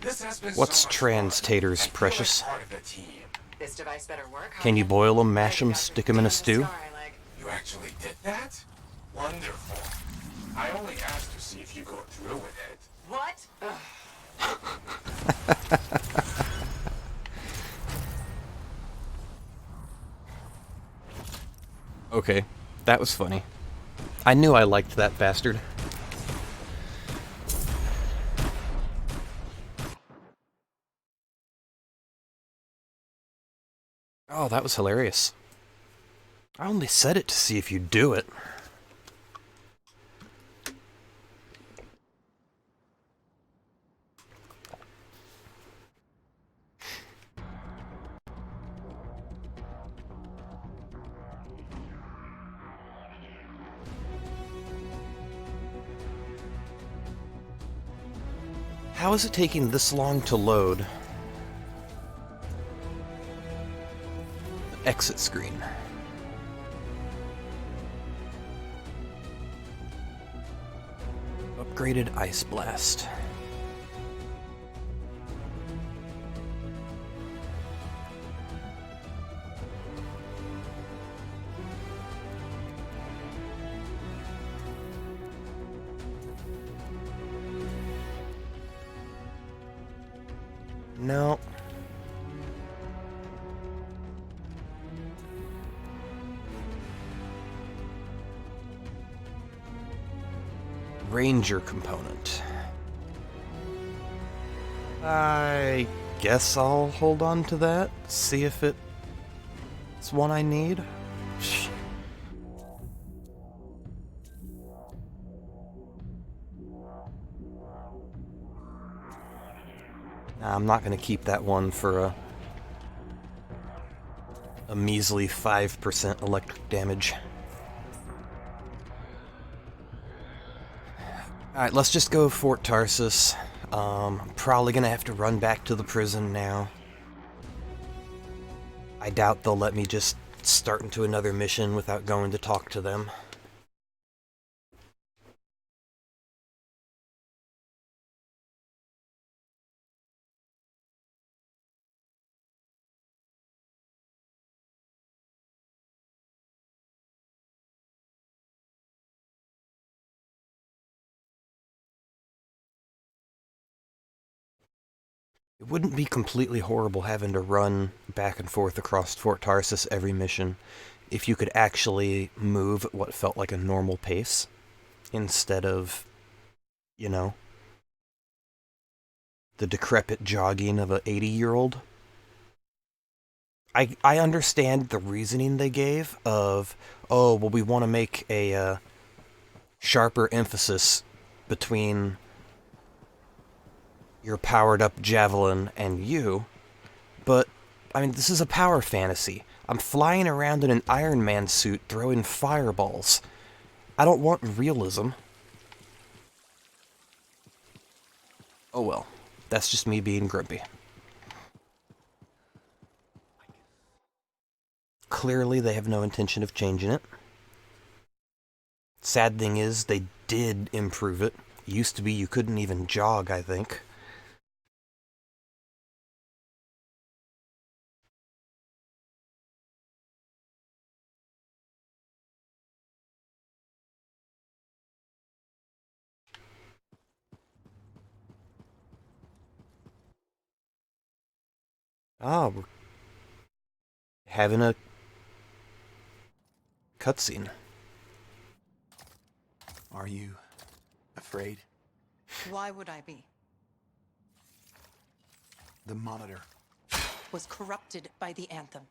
This has been What's so much translator's fun. I feel precious? like part of the team. This device better work. Can you boil them, mash them, stick them in a stew? You actually did that? Wonderful. I only asked to see if you go through with it. What? Okay, that was funny. I knew I liked that bastard. Oh, that was hilarious. I only said it to see if you'd do it. How is it taking this long to load? The exit screen. Upgraded Ice Blast. No. Ranger component. I guess I'll hold on to that, see if it's one I need. Nah, I'm not going to keep that one for a measly 5% electric damage. Alright, let's just go Fort Tarsus. I'm probably going to have to run back to the prison now. I doubt they'll let me just start into another mission without going to talk to them. It wouldn't be completely horrible having to run back and forth across Fort Tarsis every mission if you could actually move at what felt like a normal pace instead of, you know, the decrepit jogging of a 80-year-old. I understand the reasoning they gave of, oh, well, we want to make a sharper emphasis between your powered-up javelin and you, but, I mean, this is a power fantasy. I'm flying around in an Iron Man suit throwing fireballs. I don't want realism. Oh well, that's just me being grumpy. Clearly, they have no intention of changing it. Sad thing is, they did improve it. It used to be you couldn't even jog, I think. Ah, we're having a cutscene. Are you afraid? Why would I be? The monitor Was corrupted by the Anthem.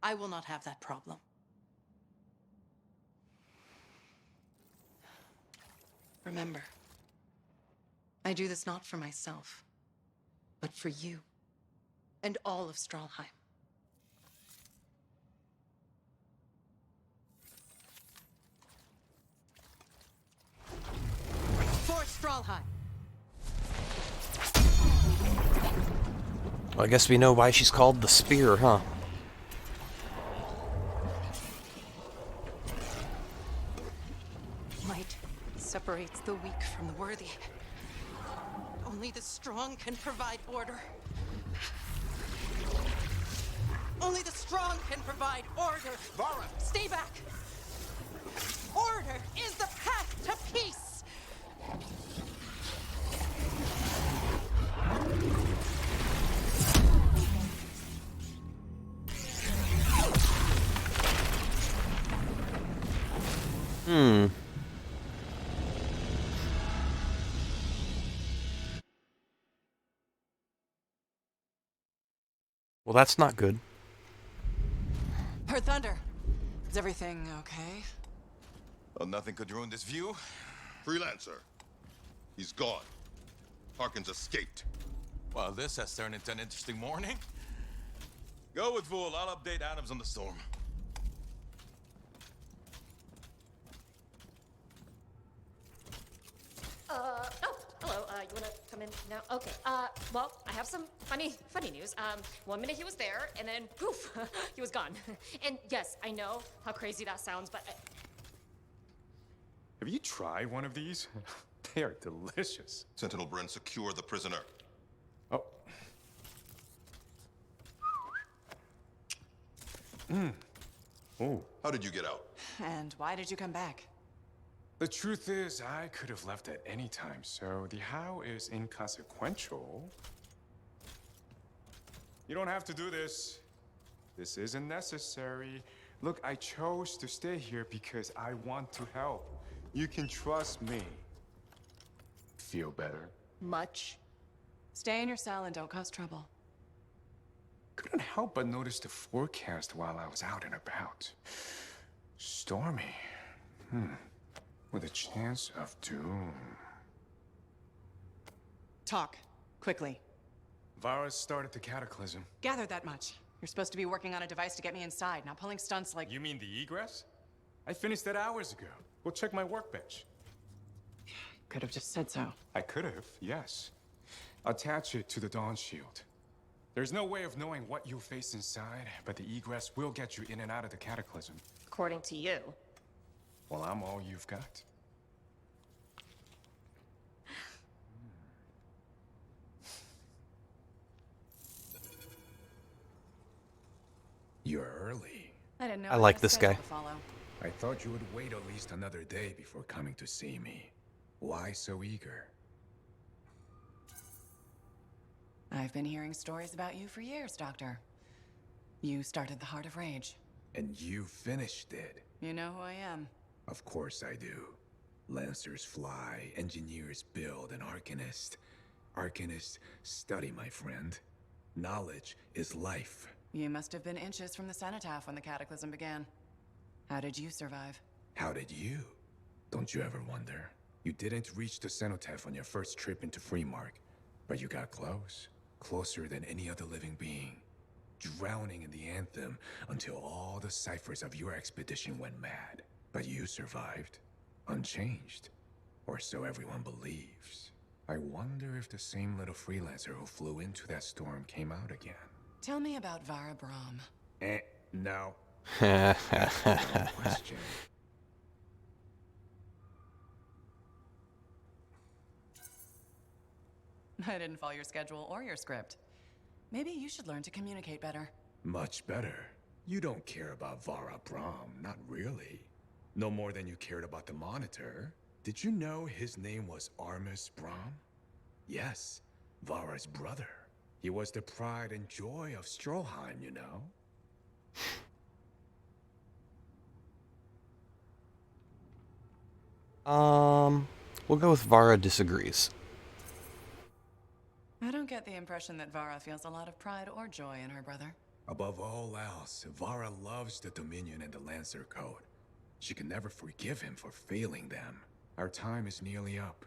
I will not have that problem. Remember, I do this not for myself, but for you and all of Stralheim. For Stralheim. Well, I guess we know why she's called the Spear, huh? Might separates the weak from the worthy. Only the strong can provide order. Only the strong can provide order. Vara! Stay back! Order is the path to peace! Well, that's not good. Her thunder. Is everything okay? Well, nothing could ruin this view. Freelancer. He's gone. Harkins escaped. Well, this has turned into an interesting morning. Go with Fool. I'll update Adams on the storm. Oh, hello, you wanna come in now? Okay, well, I have some funny news. 1 minute he was there, and then poof, he was gone. And yes, I know how crazy that sounds, but Have you tried one of these? They are delicious. Sentinel Bren, secure the prisoner. Oh. Oh. How did you get out? And why did you come back? The truth is, I could have left at any time, so the how is inconsequential. You don't have to do this. This isn't necessary. Look, I chose to stay here because I want to help. You can trust me. Feel better? Much. Stay in your cell and don't cause trouble. Couldn't help but notice the forecast while I was out and about. Stormy. With a chance of doom. Talk. Quickly. Virus started the Cataclysm. Gather that much. You're supposed to be working on a device to get me inside, not pulling stunts like... You mean the egress? I finished that hours ago. Go check my workbench. Could have just said so. I could have, yes. Attach it to the Dawn Shield. There's no way of knowing what you'll face inside, but the egress will get you in and out of the Cataclysm. According to you. Well, I'm all you've got. You're early. I didn't know I like this guy. I thought you would wait at least another day before coming to see me. Why so eager? I've been hearing stories about you for years, Doctor. You started the Heart of Rage. And you finished it. You know who I am. Of course I do. Lancers fly, engineers build, and Arcanists. Arcanists study, my friend. Knowledge is life. You must have been inches from the cenotaph when the Cataclysm began. How did you survive? How did you? Don't you ever wonder? You didn't reach the cenotaph on your first trip into Freemark, but you got close. Closer than any other living being. Drowning in the Anthem until all the ciphers of your expedition went mad. But you survived. Unchanged. Or so everyone believes. I wonder if the same little freelancer who flew into that storm came out again. Tell me about Vara Brahm. No. That's no question. I didn't follow your schedule or your script. Maybe you should learn to communicate better. Much better. You don't care about Vara Brahm, not really. No more than you cared about the Monitor. Did you know his name was Armus Brahm? Yes, Vara's brother. He was the pride and joy of Stroheim, you know? We'll go with Vara disagrees. I don't get the impression that Vara feels a lot of pride or joy in her brother. Above all else, Vara loves the Dominion and the Lancer Code. She can never forgive him for failing them. Our time is nearly up.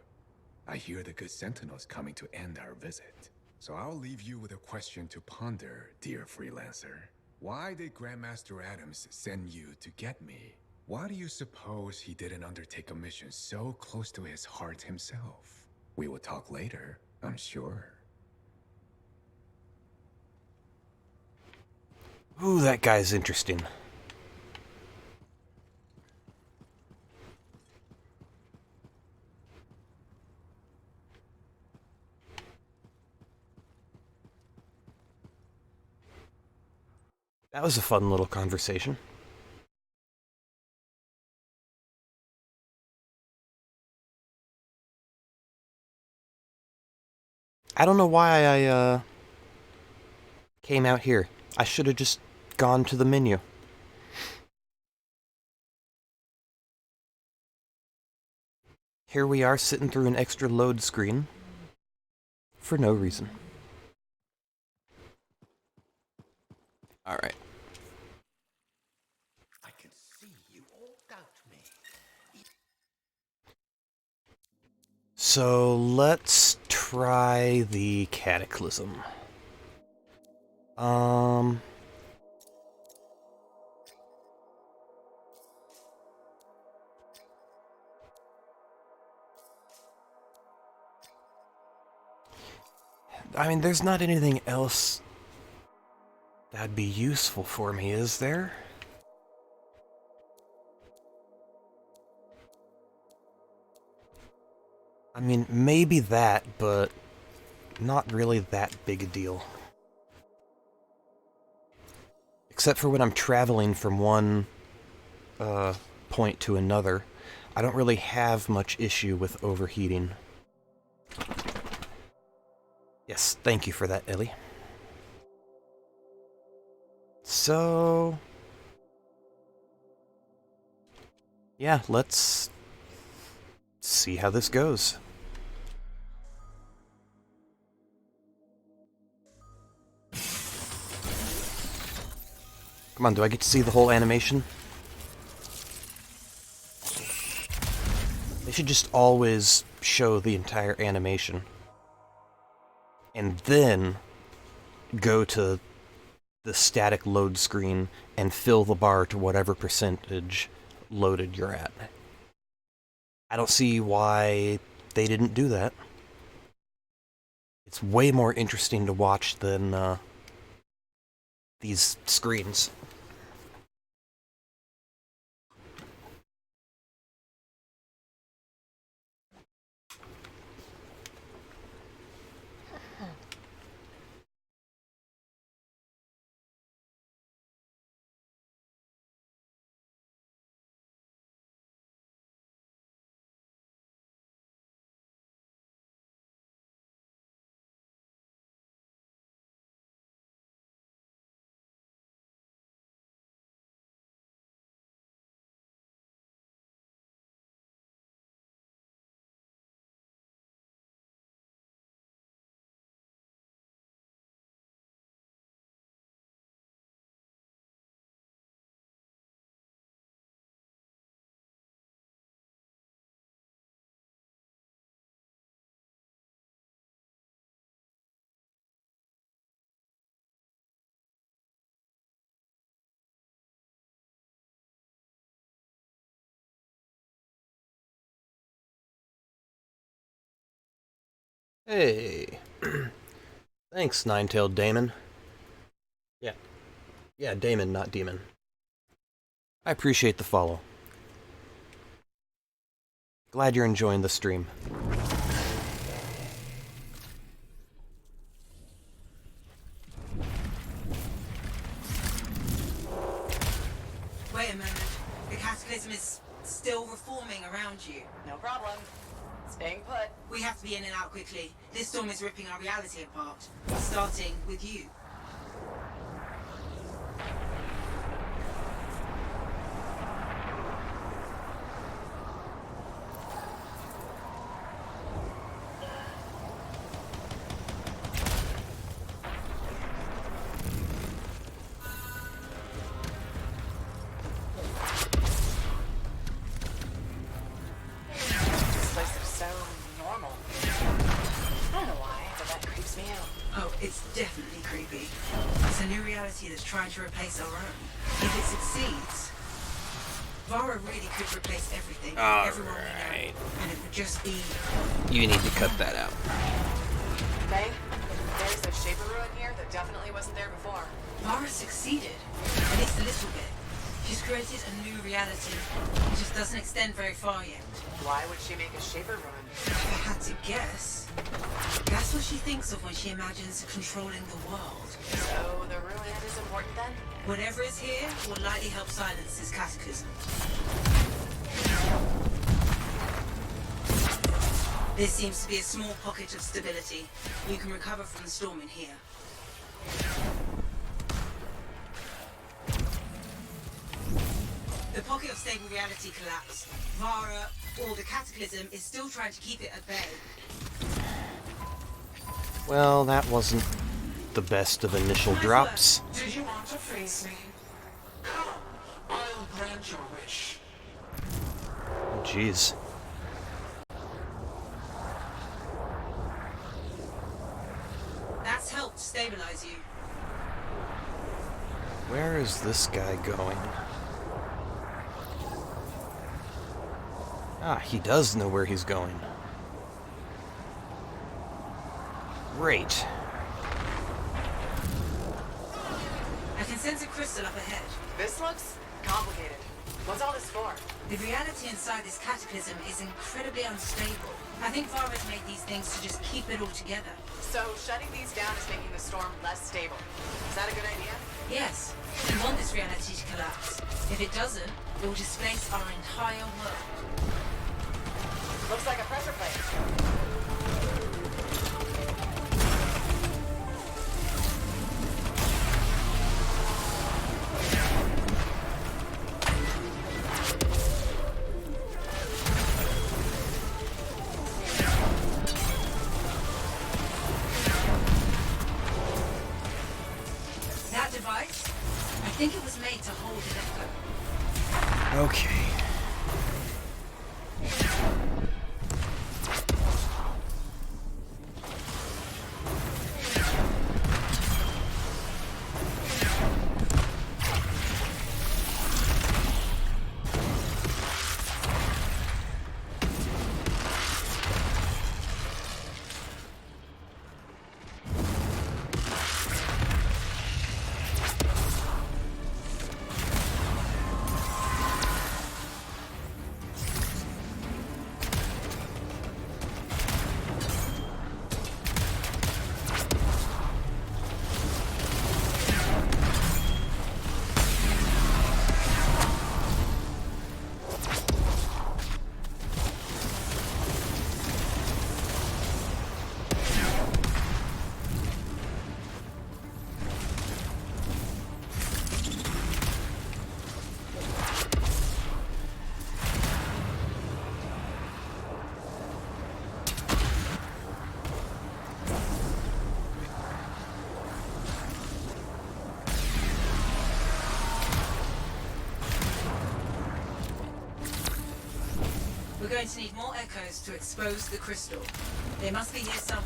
I hear the good Sentinel's coming to end our visit. So I'll leave you with a question to ponder, dear freelancer. Why did Grandmaster Adams send you to get me? Why do you suppose he didn't undertake a mission so close to his heart himself? We will talk later, I'm sure. Ooh, that guy's interesting. That was a fun little conversation. I don't know why I came out here. I should have just gone to the menu. Here we are sitting through an extra load screen for no reason. Alright. I can see you all doubt me. So let's try the Cataclysm. I mean, there's not anything else that'd be useful for me, is there? I mean, maybe that, but not really that big a deal. Except for when I'm traveling from one point to another, I don't really have much issue with overheating. Yes, thank you for that, Ellie. So... yeah, let's see how this goes. Come on, do I get to see the whole animation? They should just always show the entire animation. And then go to the static load screen and fill the bar to whatever percentage loaded you're at. I don't see why they didn't do that. It's way more interesting to watch than these screens. Hey. Thanks, Nine-Tailed Damon. Yeah. Yeah, Damon, not Demon. I appreciate the follow. Glad you're enjoying the stream. Wait a moment. The Cataclysm is still reforming around you. No problem. Staying put. We have to be in and out quickly. This storm is ripping our reality apart. Starting with you. This place is so normal. I don't know why, but that creeps me out. Oh, it's definitely creepy. It's a new reality that's trying to replace our own. If it succeeds, Vara really could replace everything. Everyone we know. And it would just be... You need to cut that out. Faye, there's a Shaper ruin here that definitely wasn't there before. Vara succeeded. At least a little bit. She's created a new reality. It just doesn't extend very far yet. Why would she make a Shaper ruin? If I had to guess, that's what she thinks of when she imagines controlling the world. So the ruin is important then? Whatever is here will likely help silence this cataclysm. This seems to be a small pocket of stability. You can recover from the storm in here. The pocket of stable reality collapsed. Vara, or the Cataclysm, is still trying to keep it at bay. Well, that wasn't the best of initial drops. Did you want to face me? Come, I'll grant your wish. Jeez. That's helped stabilize you. Where is this guy going? Ah, he does know where he's going. Great. I can sense a crystal up ahead. This looks complicated. What's all this for? The reality inside this cataclysm is incredibly unstable. I think Vara's made these things to just keep it all together. So shutting these down is making the storm less stable. Is that a good idea? Yes, we want this reality to collapse. If it doesn't, it will displace our entire world. Looks like a pressure plate. That device, I think it was made to hold an echo. Okay. We're going to need more echoes to expose the crystal. They must be here somewhere.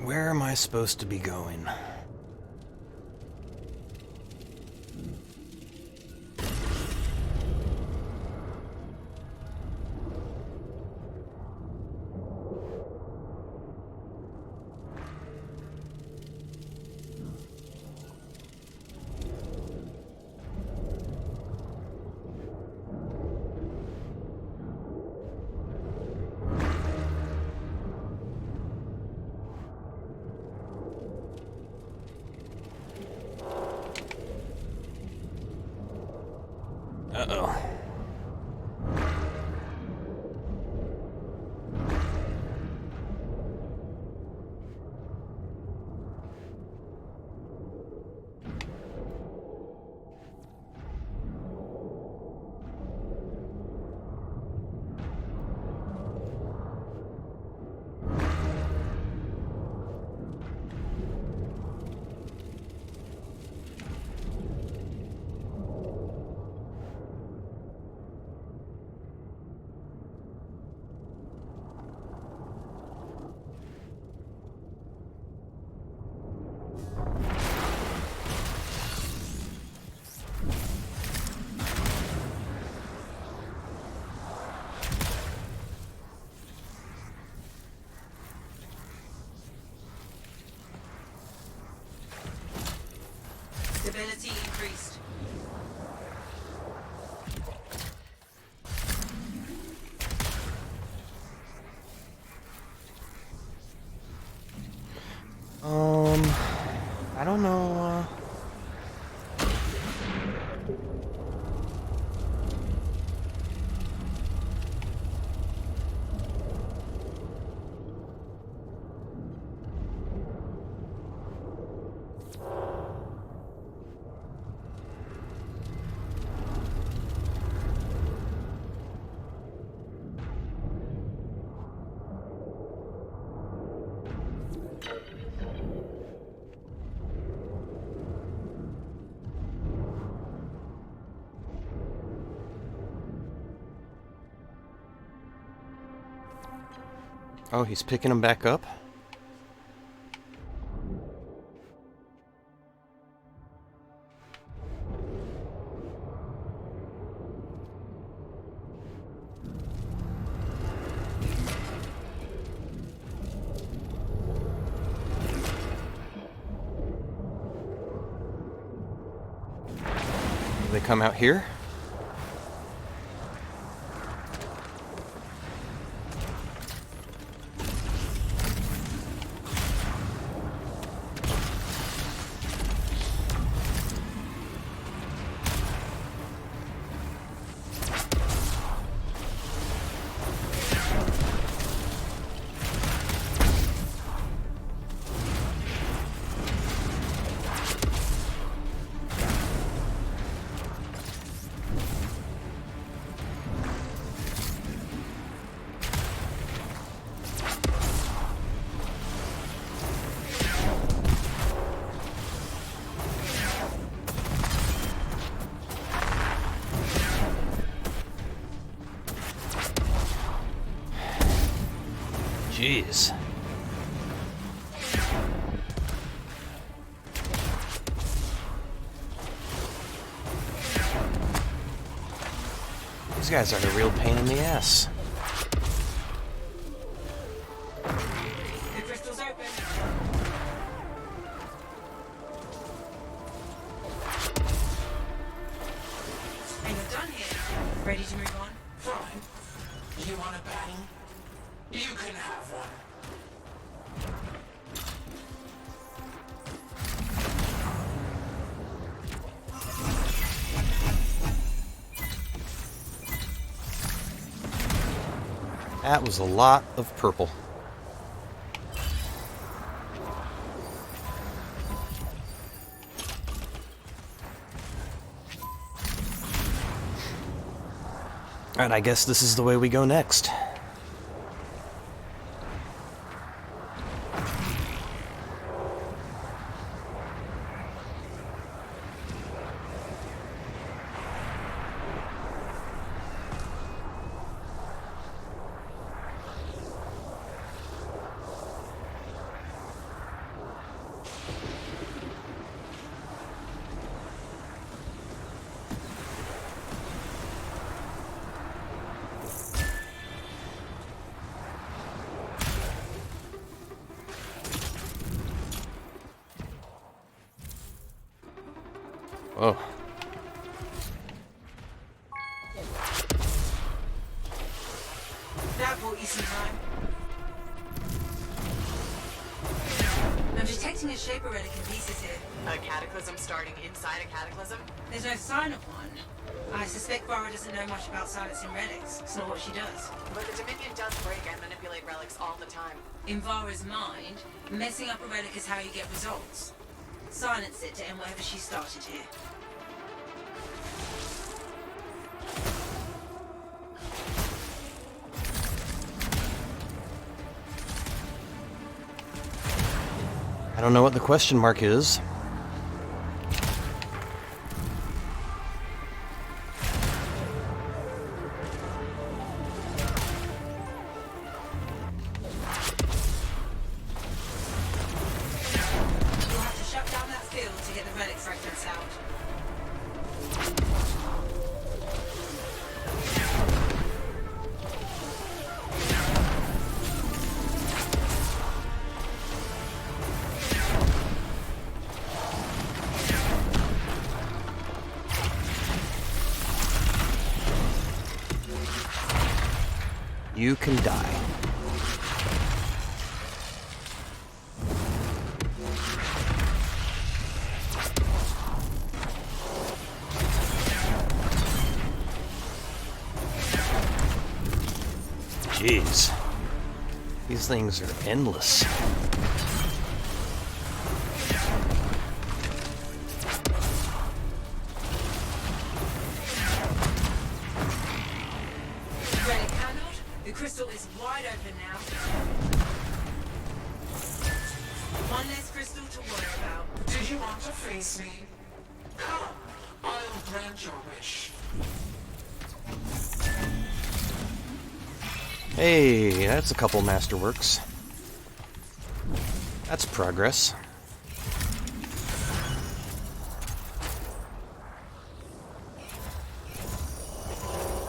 Where am I supposed to be going? Uh-oh. Stability increased. I don't know, Oh, he's picking them back up? They come out here? Jeez. These guys are a real pain in the ass. The crystal's open. can have one. That was a lot of purple. And I guess this is the way we go next. Oh. That bought you some time. I'm detecting a Shaper relic in pieces here. A cataclysm starting inside a cataclysm? There's no sign of one. I suspect Vara doesn't know much about silencing relics. It's not what she does. But the Dominion does break and manipulate relics all the time. In Vara's mind, messing up a relic is how you get results. Silence it to end whatever she started here. I don't know what the question mark is. You'll have to shut down that field to get the relic fragments out. You can die. Jeez. These things are endless. Relic handled. The crystal is wide open now. One less crystal to worry about. Did you want to face me? Come, I'll grant your wish. Hey, that's a couple masterworks. That's progress.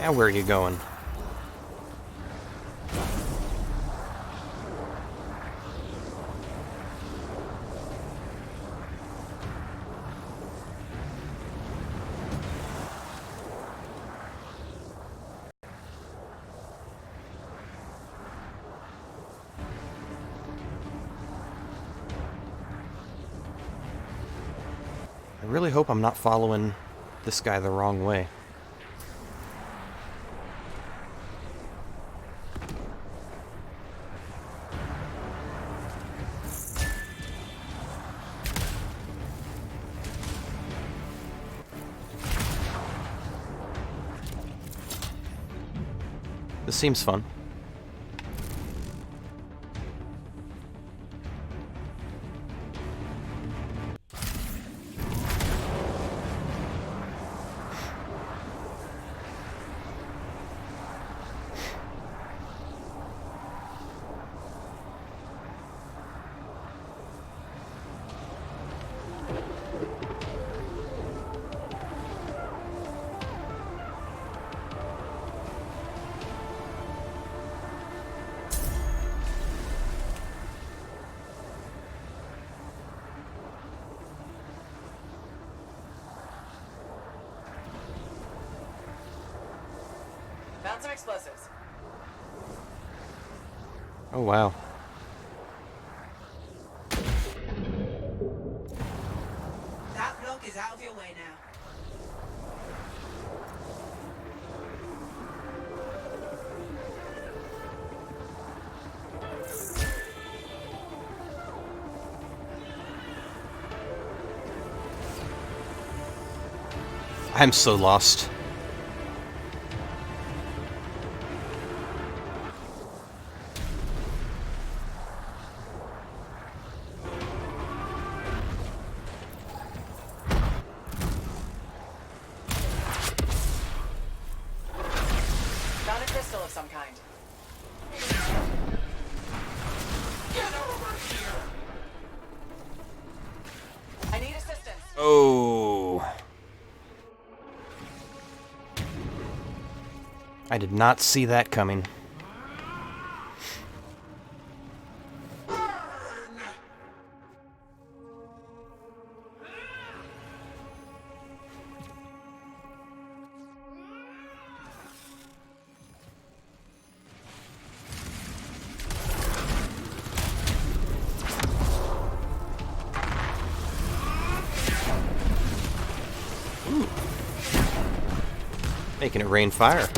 Now where are you going? I really hope I'm not following this guy the wrong way. This seems fun. Found some explosives. Oh, wow. That block is out of your way now. I'm so lost. Found a crystal of some kind. Get over here! I need assistance. Oh. I did not see that coming. Ooh. Making it rain fire.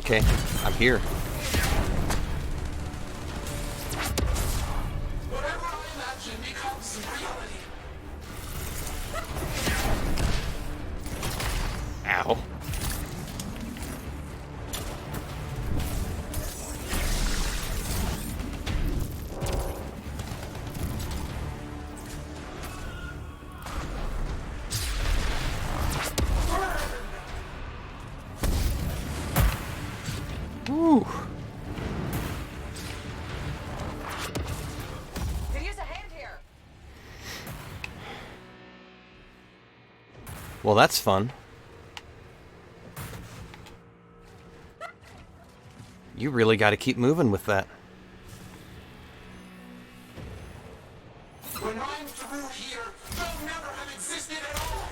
Okay, I'm here. Whatever I imagine becomes reality. Ow. Woo. Could use a hand here. Well, that's fun. You really got to keep moving with that. When I'm through here, they'll never have existed at all.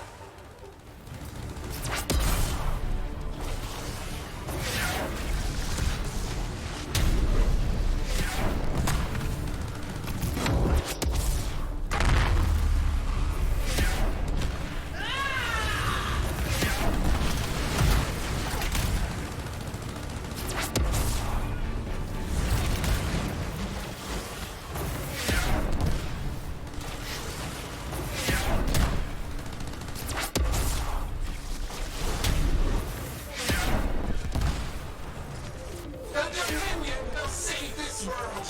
The Dominion will save this world.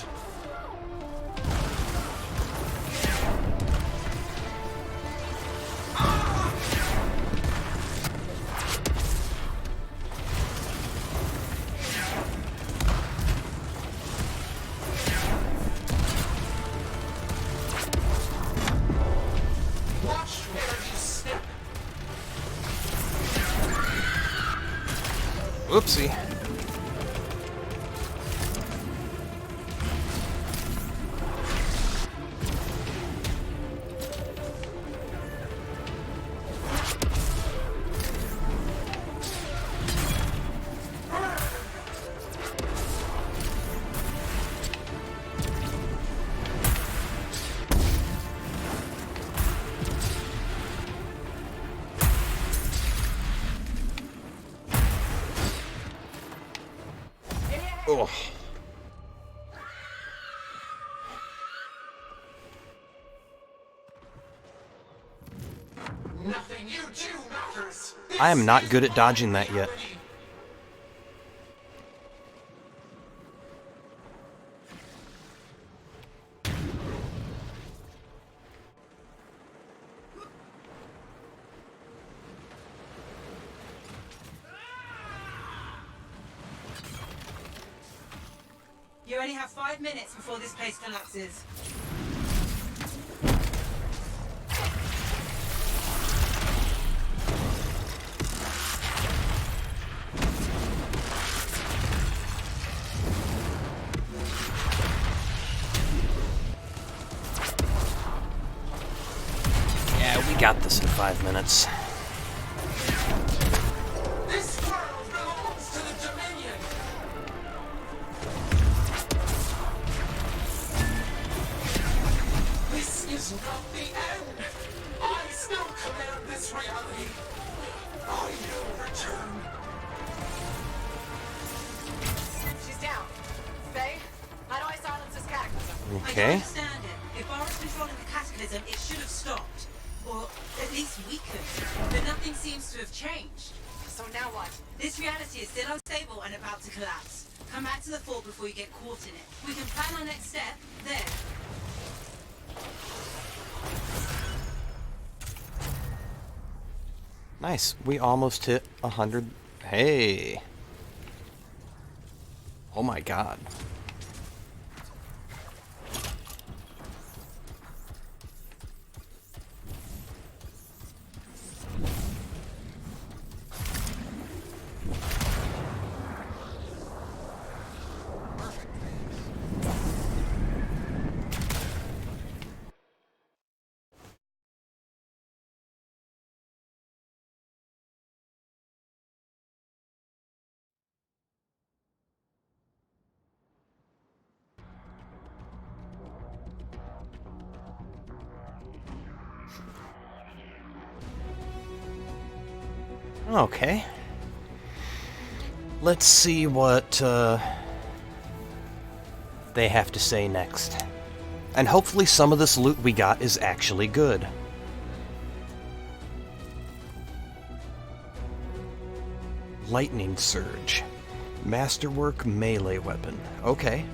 Watch where you step. Whoopsie. Ugh. Nothing you do matters. I am not good at dodging that yet. You only have 5 minutes before this place collapses. Yeah, we got this in 5 minutes. This world belongs to the Dominion. This is not the end. I still command this reality. I will return. She's down. Faye, how do I silence this cataclysm? I don't Okay. understand it. If I was controlling the Cataclysm, it should have stopped. Or at least weakened. But nothing seems to have changed. So now what? This reality is still unstable and about to collapse. Come back to the fort before you get caught in it. We can plan our next step there. Nice. We almost hit 100. Hey. Oh my god. Okay. Let's see what they have to say next. And hopefully some of this loot we got is actually good. Lightning Surge. Masterwork melee weapon. Okay.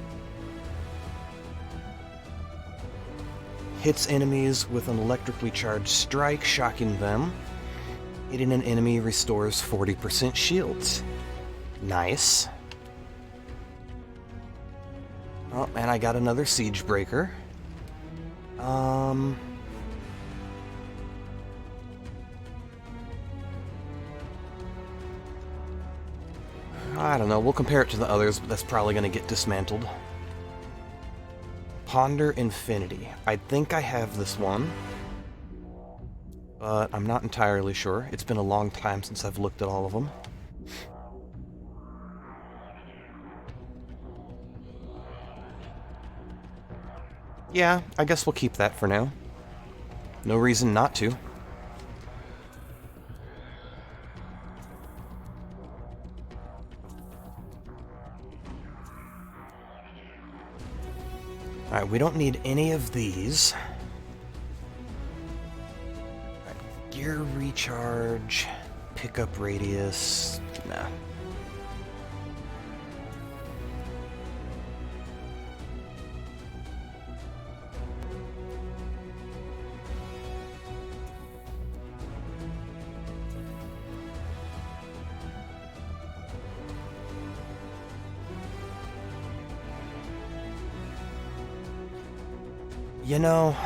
Hits enemies with an electrically charged strike, shocking them. Hitting an enemy restores 40% shields. Nice. Oh, and I got another siege breaker. I don't know, we'll compare it to the others, but that's probably going to get dismantled. Ponder Infinity. I think I have this one, but I'm not entirely sure. It's been a long time since I've looked at all of them. Yeah, I guess we'll keep that for now. No reason not to. Alright, we don't need any of these. Alright, gear recharge, pickup radius, nah. You know,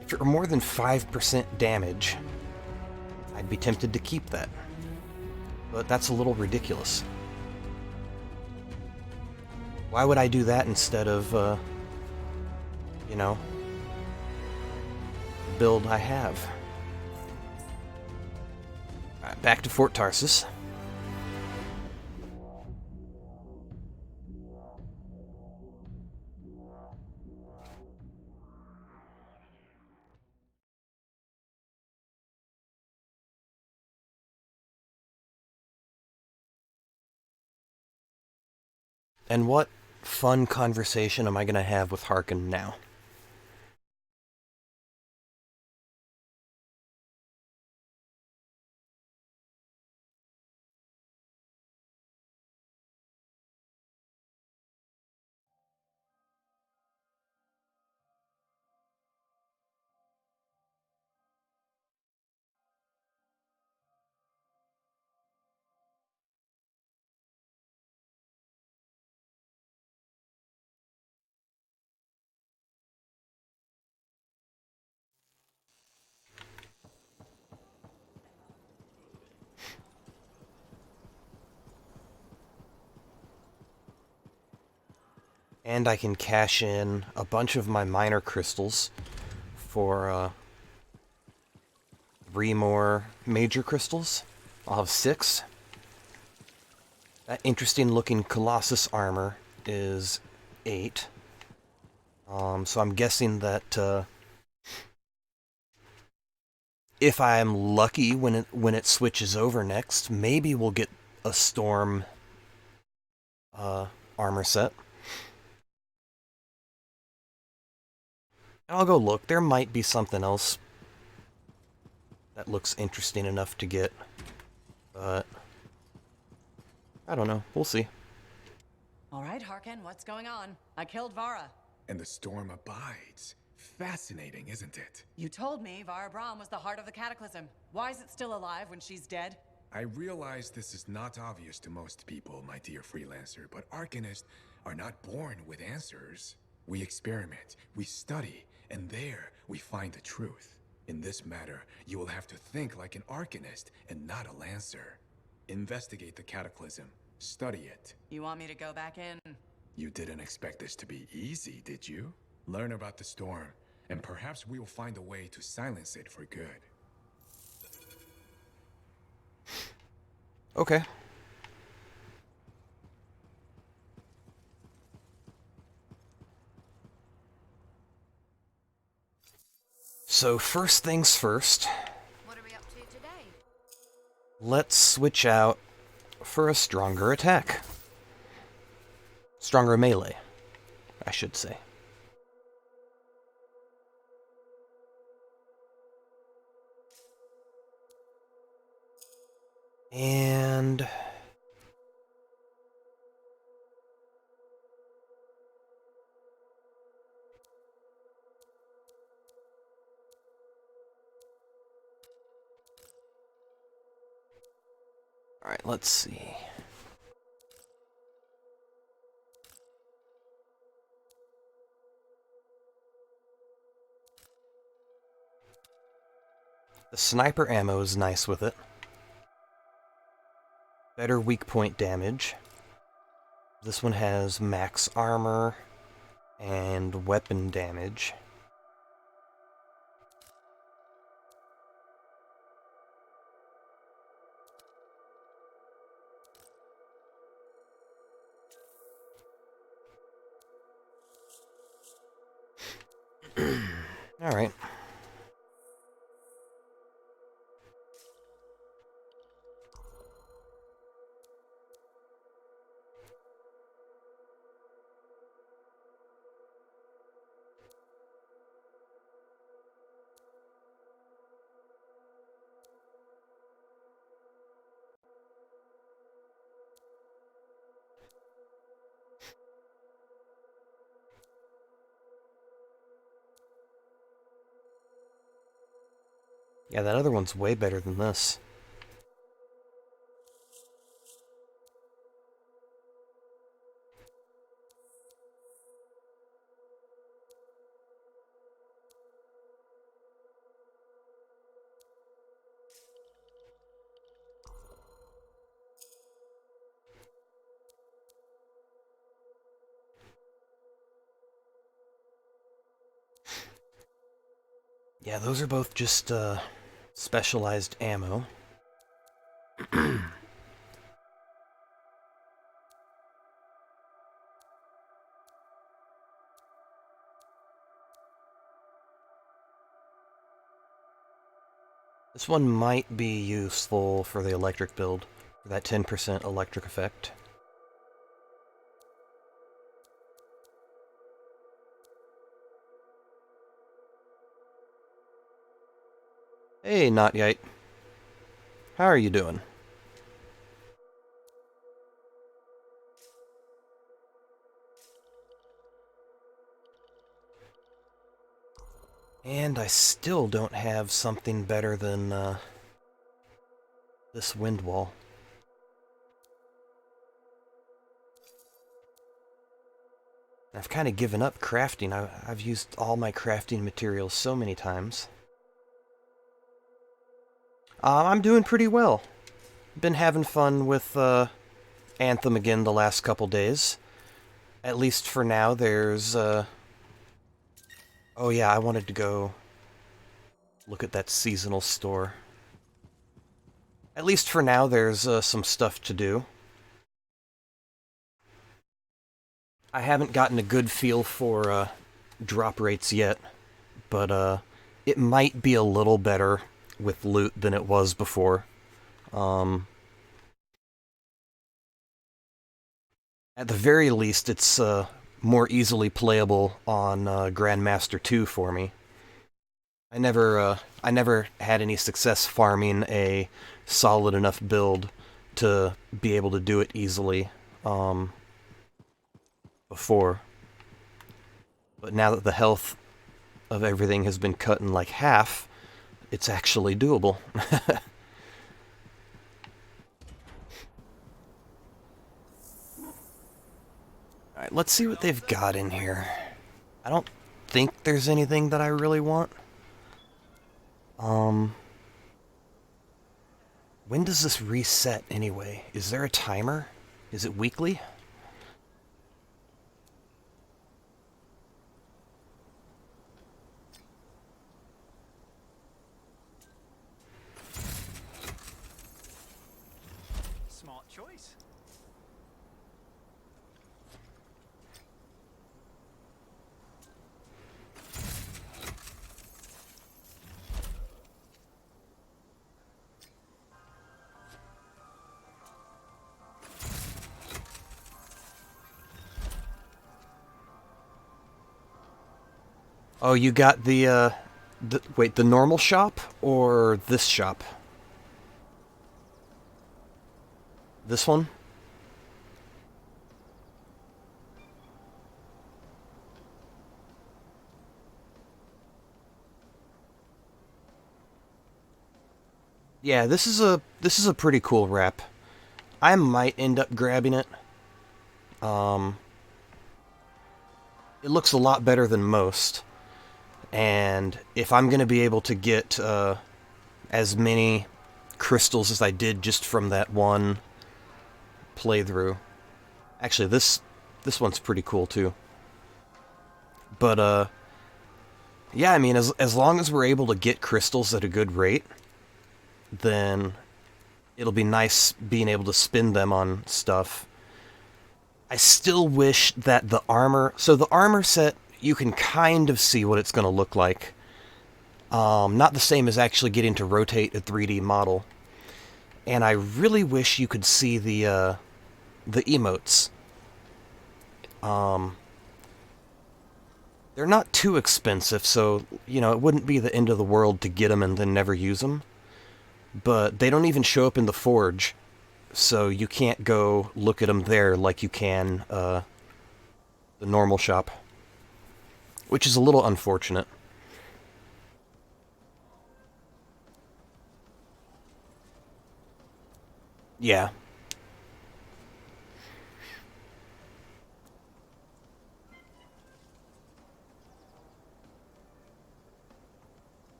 if it were more than 5% damage, I'd be tempted to keep that. But that's a little ridiculous. Why would I do that instead of, you know, build I have? Alright, back to Fort Tarsus. And what fun conversation am I going to have with Harkin now? And I can cash in a bunch of my minor crystals for 3 more major crystals. I'll have 6. That interesting looking Colossus armor is 8. So I'm guessing that if I'm lucky when it switches over next, maybe we'll get a Storm armor set. I'll go look. There might be something else that looks interesting enough to get, but I don't know. We'll see. All right, Harkin, what's going on? I killed Vara. And the storm abides. Fascinating, isn't it? You told me Vara Brahm was the heart of the Cataclysm. Why is it still alive when she's dead? I realize this is not obvious to most people, my dear freelancer, but Arcanists are not born with answers. We experiment, we study, and there we find the truth. In this matter, you will have to think like an Arcanist and not a Lancer. Investigate the Cataclysm. Study it. You want me to go back in? You didn't expect this to be easy, did you? Learn about the storm, and perhaps we will find a way to silence it for good. Okay. So first things first. What are we up to today? Let's switch out for a stronger attack. Stronger melee, I should say. And all right, let's see. The sniper ammo is nice with it. Better weak point damage. This one has max armor and weapon damage. All right. Yeah, that other one's way better than this. Yeah, those are both just specialized ammo. This one might be useful for the electric build, for that 10% electric effect. Hey, Not Yite. How are you doing? And I still don't have something better than, this wind wall. I've kind of given up crafting. I've used all my crafting materials so many times. I'm doing pretty well. Been having fun with, Anthem again the last couple days. At least for now, there's, oh yeah, I wanted to go look at that seasonal store. At least for now, there's, some stuff to do. I haven't gotten a good feel for, drop rates yet, but, it might be a little better with loot than it was before. At the very least, it's more easily playable on Grandmaster 2 for me. I never had any success farming a solid enough build to be able to do it easily before. But now that the health of everything has been cut in like half, it's actually doable. Alright, let's see what they've got in here. I don't think there's anything that I really want. When does this reset anyway? Is there a timer? Is it weekly? Smart choice. Oh, you got the wait, the normal shop or this shop? This one? Yeah, this is a pretty cool wrap. I might end up grabbing it. It looks a lot better than most. And if I'm going to be able to get as many crystals as I did just from that one playthrough. Actually, this one's pretty cool too. But yeah, I mean, as long as we're able to get crystals at a good rate, then it'll be nice being able to spin them on stuff. I still wish that the armor... So the armor set, you can kind of see what it's going to look like. Not the same as actually getting to rotate a 3D model. And I really wish you could see the emotes. They're not too expensive, so, you know, it wouldn't be the end of the world to get them and then never use them. But they don't even show up in the Forge, so you can't go look at them there like you can the normal shop. Which is a little unfortunate. Yeah.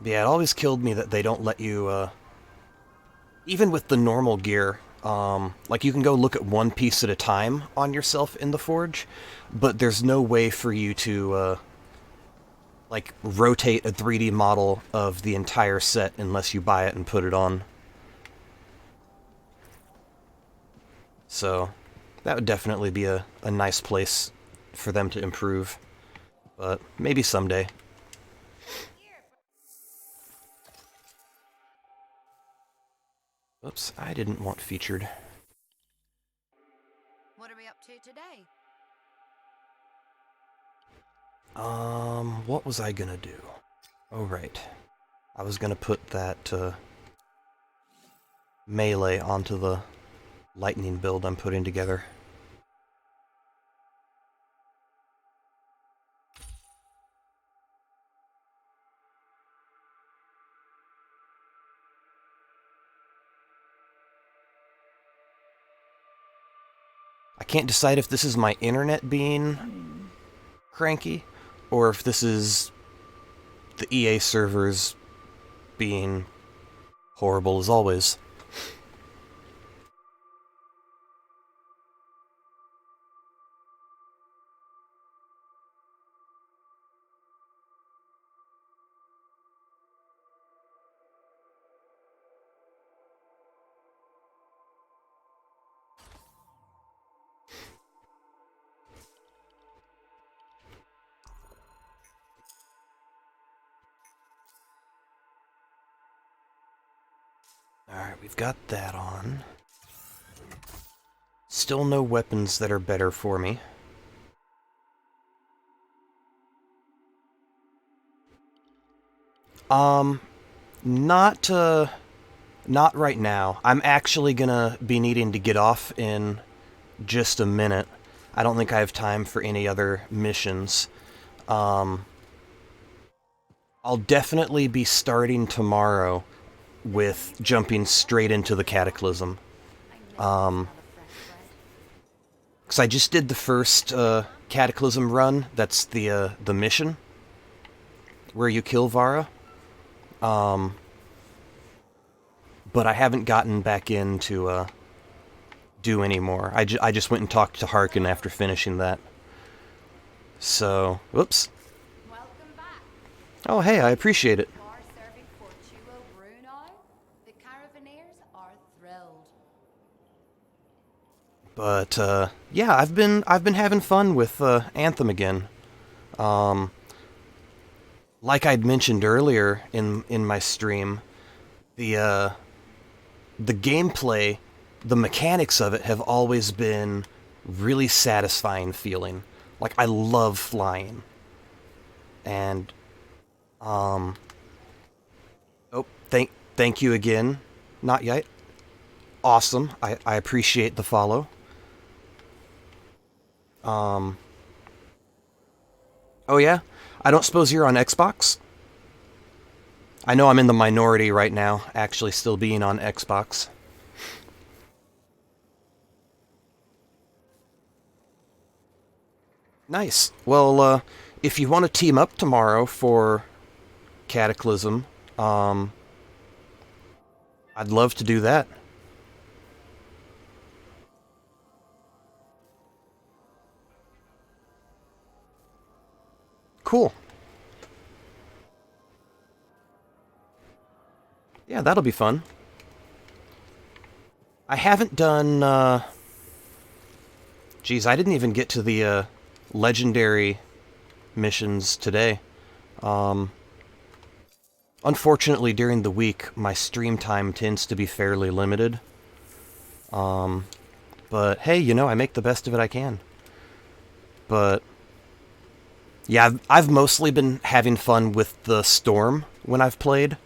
Yeah, it always killed me that they don't let you, even with the normal gear, like you can go look at one piece at a time on yourself in the Forge, but there's no way for you to, like, rotate a 3D model of the entire set unless you buy it and put it on. So, that would definitely be a nice place for them to improve. But maybe someday. Oops, I didn't want featured. to today? What was I gonna do? Oh, right. I was gonna put that, melee onto the lightning build I'm putting together. I can't decide if this is my internet being cranky, or if this is the EA servers being horrible as always. Alright, we've got that on. Still no weapons that are better for me. Not right now. I'm actually gonna be needing to get off in just a minute. I don't think I have time for any other missions. I'll definitely be starting tomorrow with jumping straight into the Cataclysm. Because I just did the first Cataclysm run. That's the mission where you kill Vara. But I haven't gotten back in to do any more. I just went and talked to Harkin after finishing that. So, whoops. Welcome back. Oh, hey, I appreciate it. Bar serving for Chuo Bruno. The Caravaners are thrilled. But yeah, I've been having fun with Anthem again. Like I'd mentioned earlier in my stream, the gameplay, the mechanics of it have always been really satisfying feeling. Like, I love flying. And oh, thank you again. Not yet. Awesome. I appreciate the follow. Oh yeah? I don't suppose you're on Xbox? I know I'm in the minority right now, actually still being on Xbox. Nice. Well, if you want to team up tomorrow for Cataclysm, I'd love to do that. Cool. Yeah, that'll be fun. I haven't done, geez, I didn't even get to the, legendary missions today. Unfortunately, during the week, my stream time tends to be fairly limited. But hey, you know, I make the best of it I can. But yeah, I've mostly been having fun with the Storm when I've played.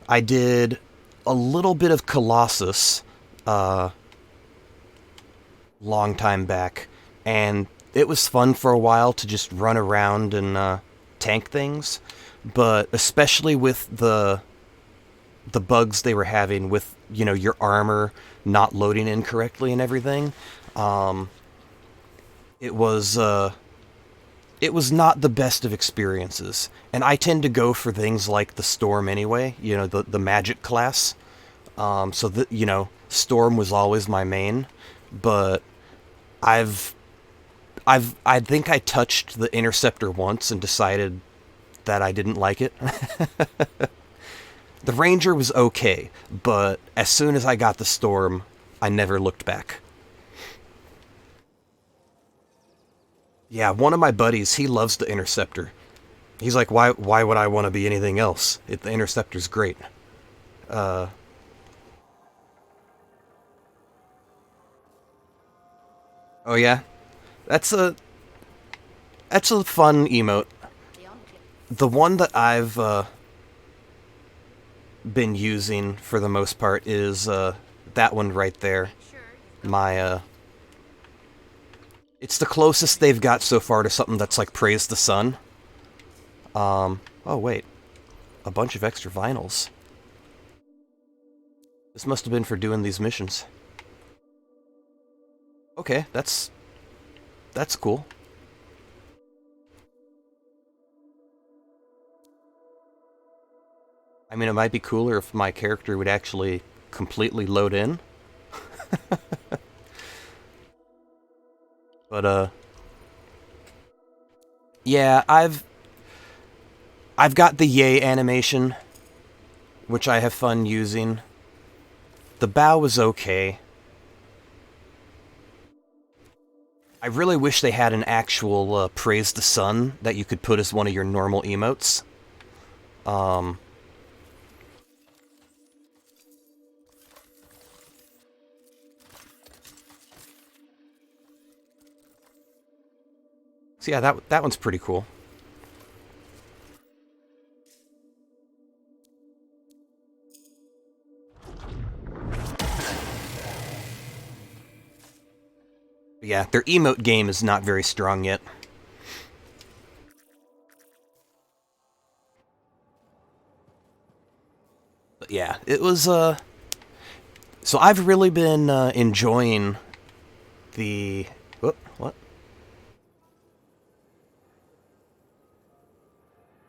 I did a little bit of Colossus long time back, and it was fun for a while to just run around and tank things, but especially with the bugs they were having with, you know, your armor not loading incorrectly and everything, it was not the best of experiences. And I tend to go for things like the Storm anyway, you know, the magic class. So you know, Storm was always my main, but I think I touched the Interceptor once and decided that I didn't like it. The Ranger was okay, but as soon as I got the Storm, I never looked back. Yeah, one of my buddies, he loves the Interceptor. He's like, why would I want to be anything else? The Interceptor's great. Oh yeah? That's a fun emote. The one that I've been using for the most part is that one right there. My it's the closest they've got so far to something that's like Praise the Sun. Oh wait, a bunch of extra vinyls. This must have been for doing these missions. Okay, that's cool. I mean, it might be cooler if my character would actually completely load in. But, yeah, I've got the yay animation, which I have fun using. The bow was okay. I really wish they had an actual Praise the Sun that you could put as one of your normal emotes. So yeah, that one's pretty cool. But yeah, their emote game is not very strong yet. But yeah, it was, so I've really been, enjoying the... What?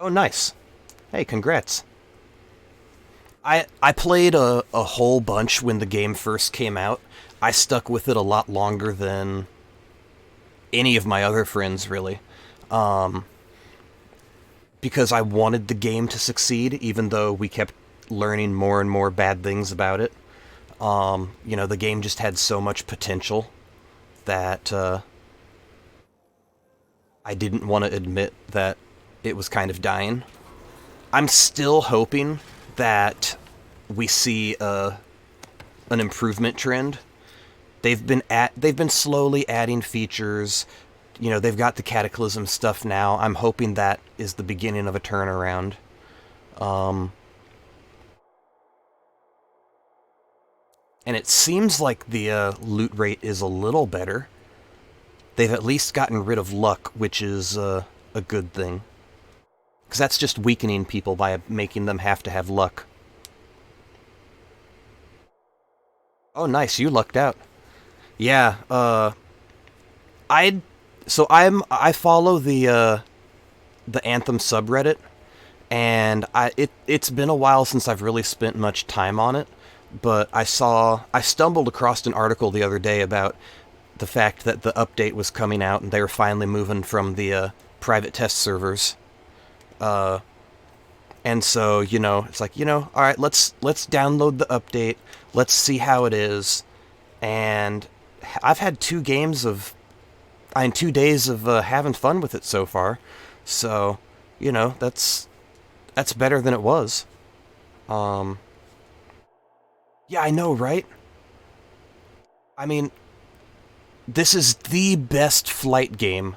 Oh, nice. Hey, congrats. I played a whole bunch when the game first came out. I stuck with it a lot longer than any of my other friends, really. Because I wanted the game to succeed, even though we kept learning more and more bad things about it. You know, the game just had so much potential that I didn't want to admit that it was kind of dying. I'm still hoping that we see an improvement trend. They've been slowly adding features. You know, they've got the Cataclysm stuff now. I'm hoping that is the beginning of a turnaround. And it seems like the loot rate is a little better. They've at least gotten rid of luck, which is a good thing. Because that's just weakening people by making them have to have luck. Oh, nice, you lucked out. Yeah, I follow the Anthem subreddit, and it's been a while since I've really spent much time on it, but I stumbled across an article the other day about the fact that the update was coming out and they were finally moving from the private test servers. And so, you know, it's like, you know, all right, let's download the update. Let's see how it is. And I've had 2 days of having fun with it so far. So, you know, that's better than it was. Yeah, I know, right? I mean, this is the best flight game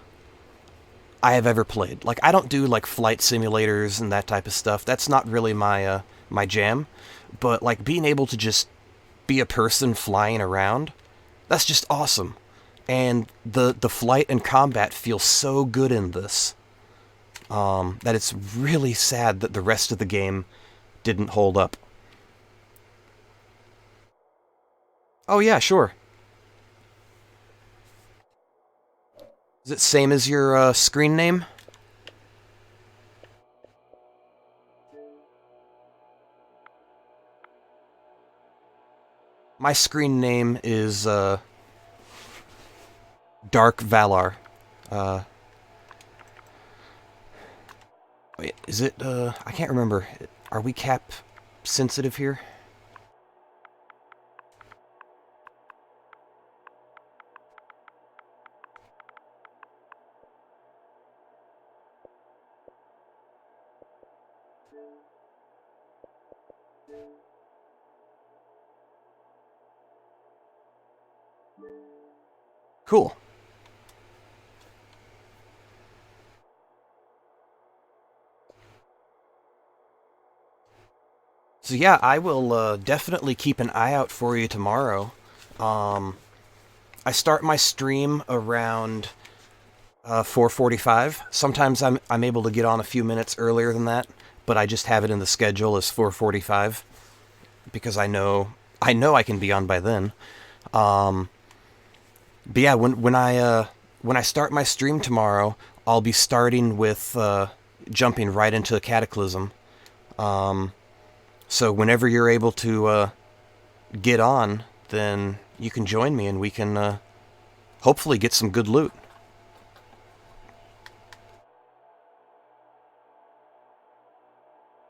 I have ever played. Like, I don't do, like, flight simulators and that type of stuff. That's not really my, my jam. But, like, being able to just be a person flying around, that's just awesome. And the flight and combat feel so good in this, that it's really sad that the rest of the game didn't hold up. Oh yeah, sure. Is it same as your screen name? My screen name is VeteranValor. Wait, is it I can't remember. Are we cap sensitive here? Cool. So yeah, I will definitely keep an eye out for you tomorrow. I start my stream around 4:45. Sometimes I'm able to get on a few minutes earlier than that, but I just have it in the schedule as 4:45 because I know I can be on by then. But yeah, when I start my stream tomorrow, I'll be starting with jumping right into Cataclysm. So whenever you're able to get on, then you can join me and we can hopefully get some good loot.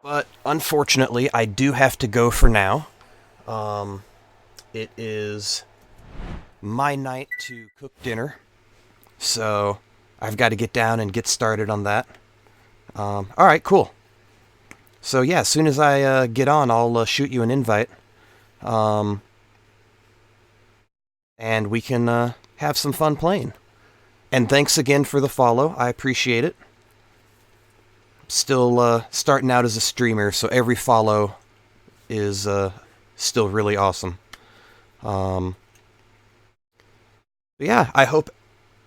But unfortunately, I do have to go for now. It is my night to cook dinner, so I've got to get down and get started on that. Alright, cool. So yeah, as soon as I get on, I'll shoot you an invite. And we can have some fun playing. And thanks again for the follow. I appreciate it. Still starting out as a streamer, so every follow is still really awesome. Yeah, I hope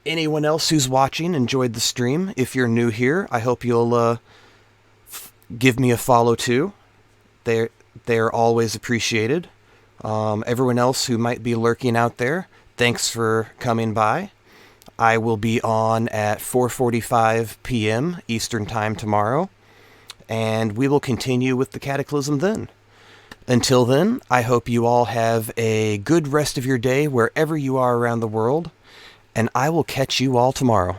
anyone else who's watching enjoyed the stream. If you're new here, I hope you'll give me a follow too. They're always appreciated. Everyone else who might be lurking out there, thanks for coming by. I will be on at 4:45 p.m. Eastern Time tomorrow, and we will continue with the Cataclysm then. Until then, I hope you all have a good rest of your day wherever you are around the world, and I will catch you all tomorrow.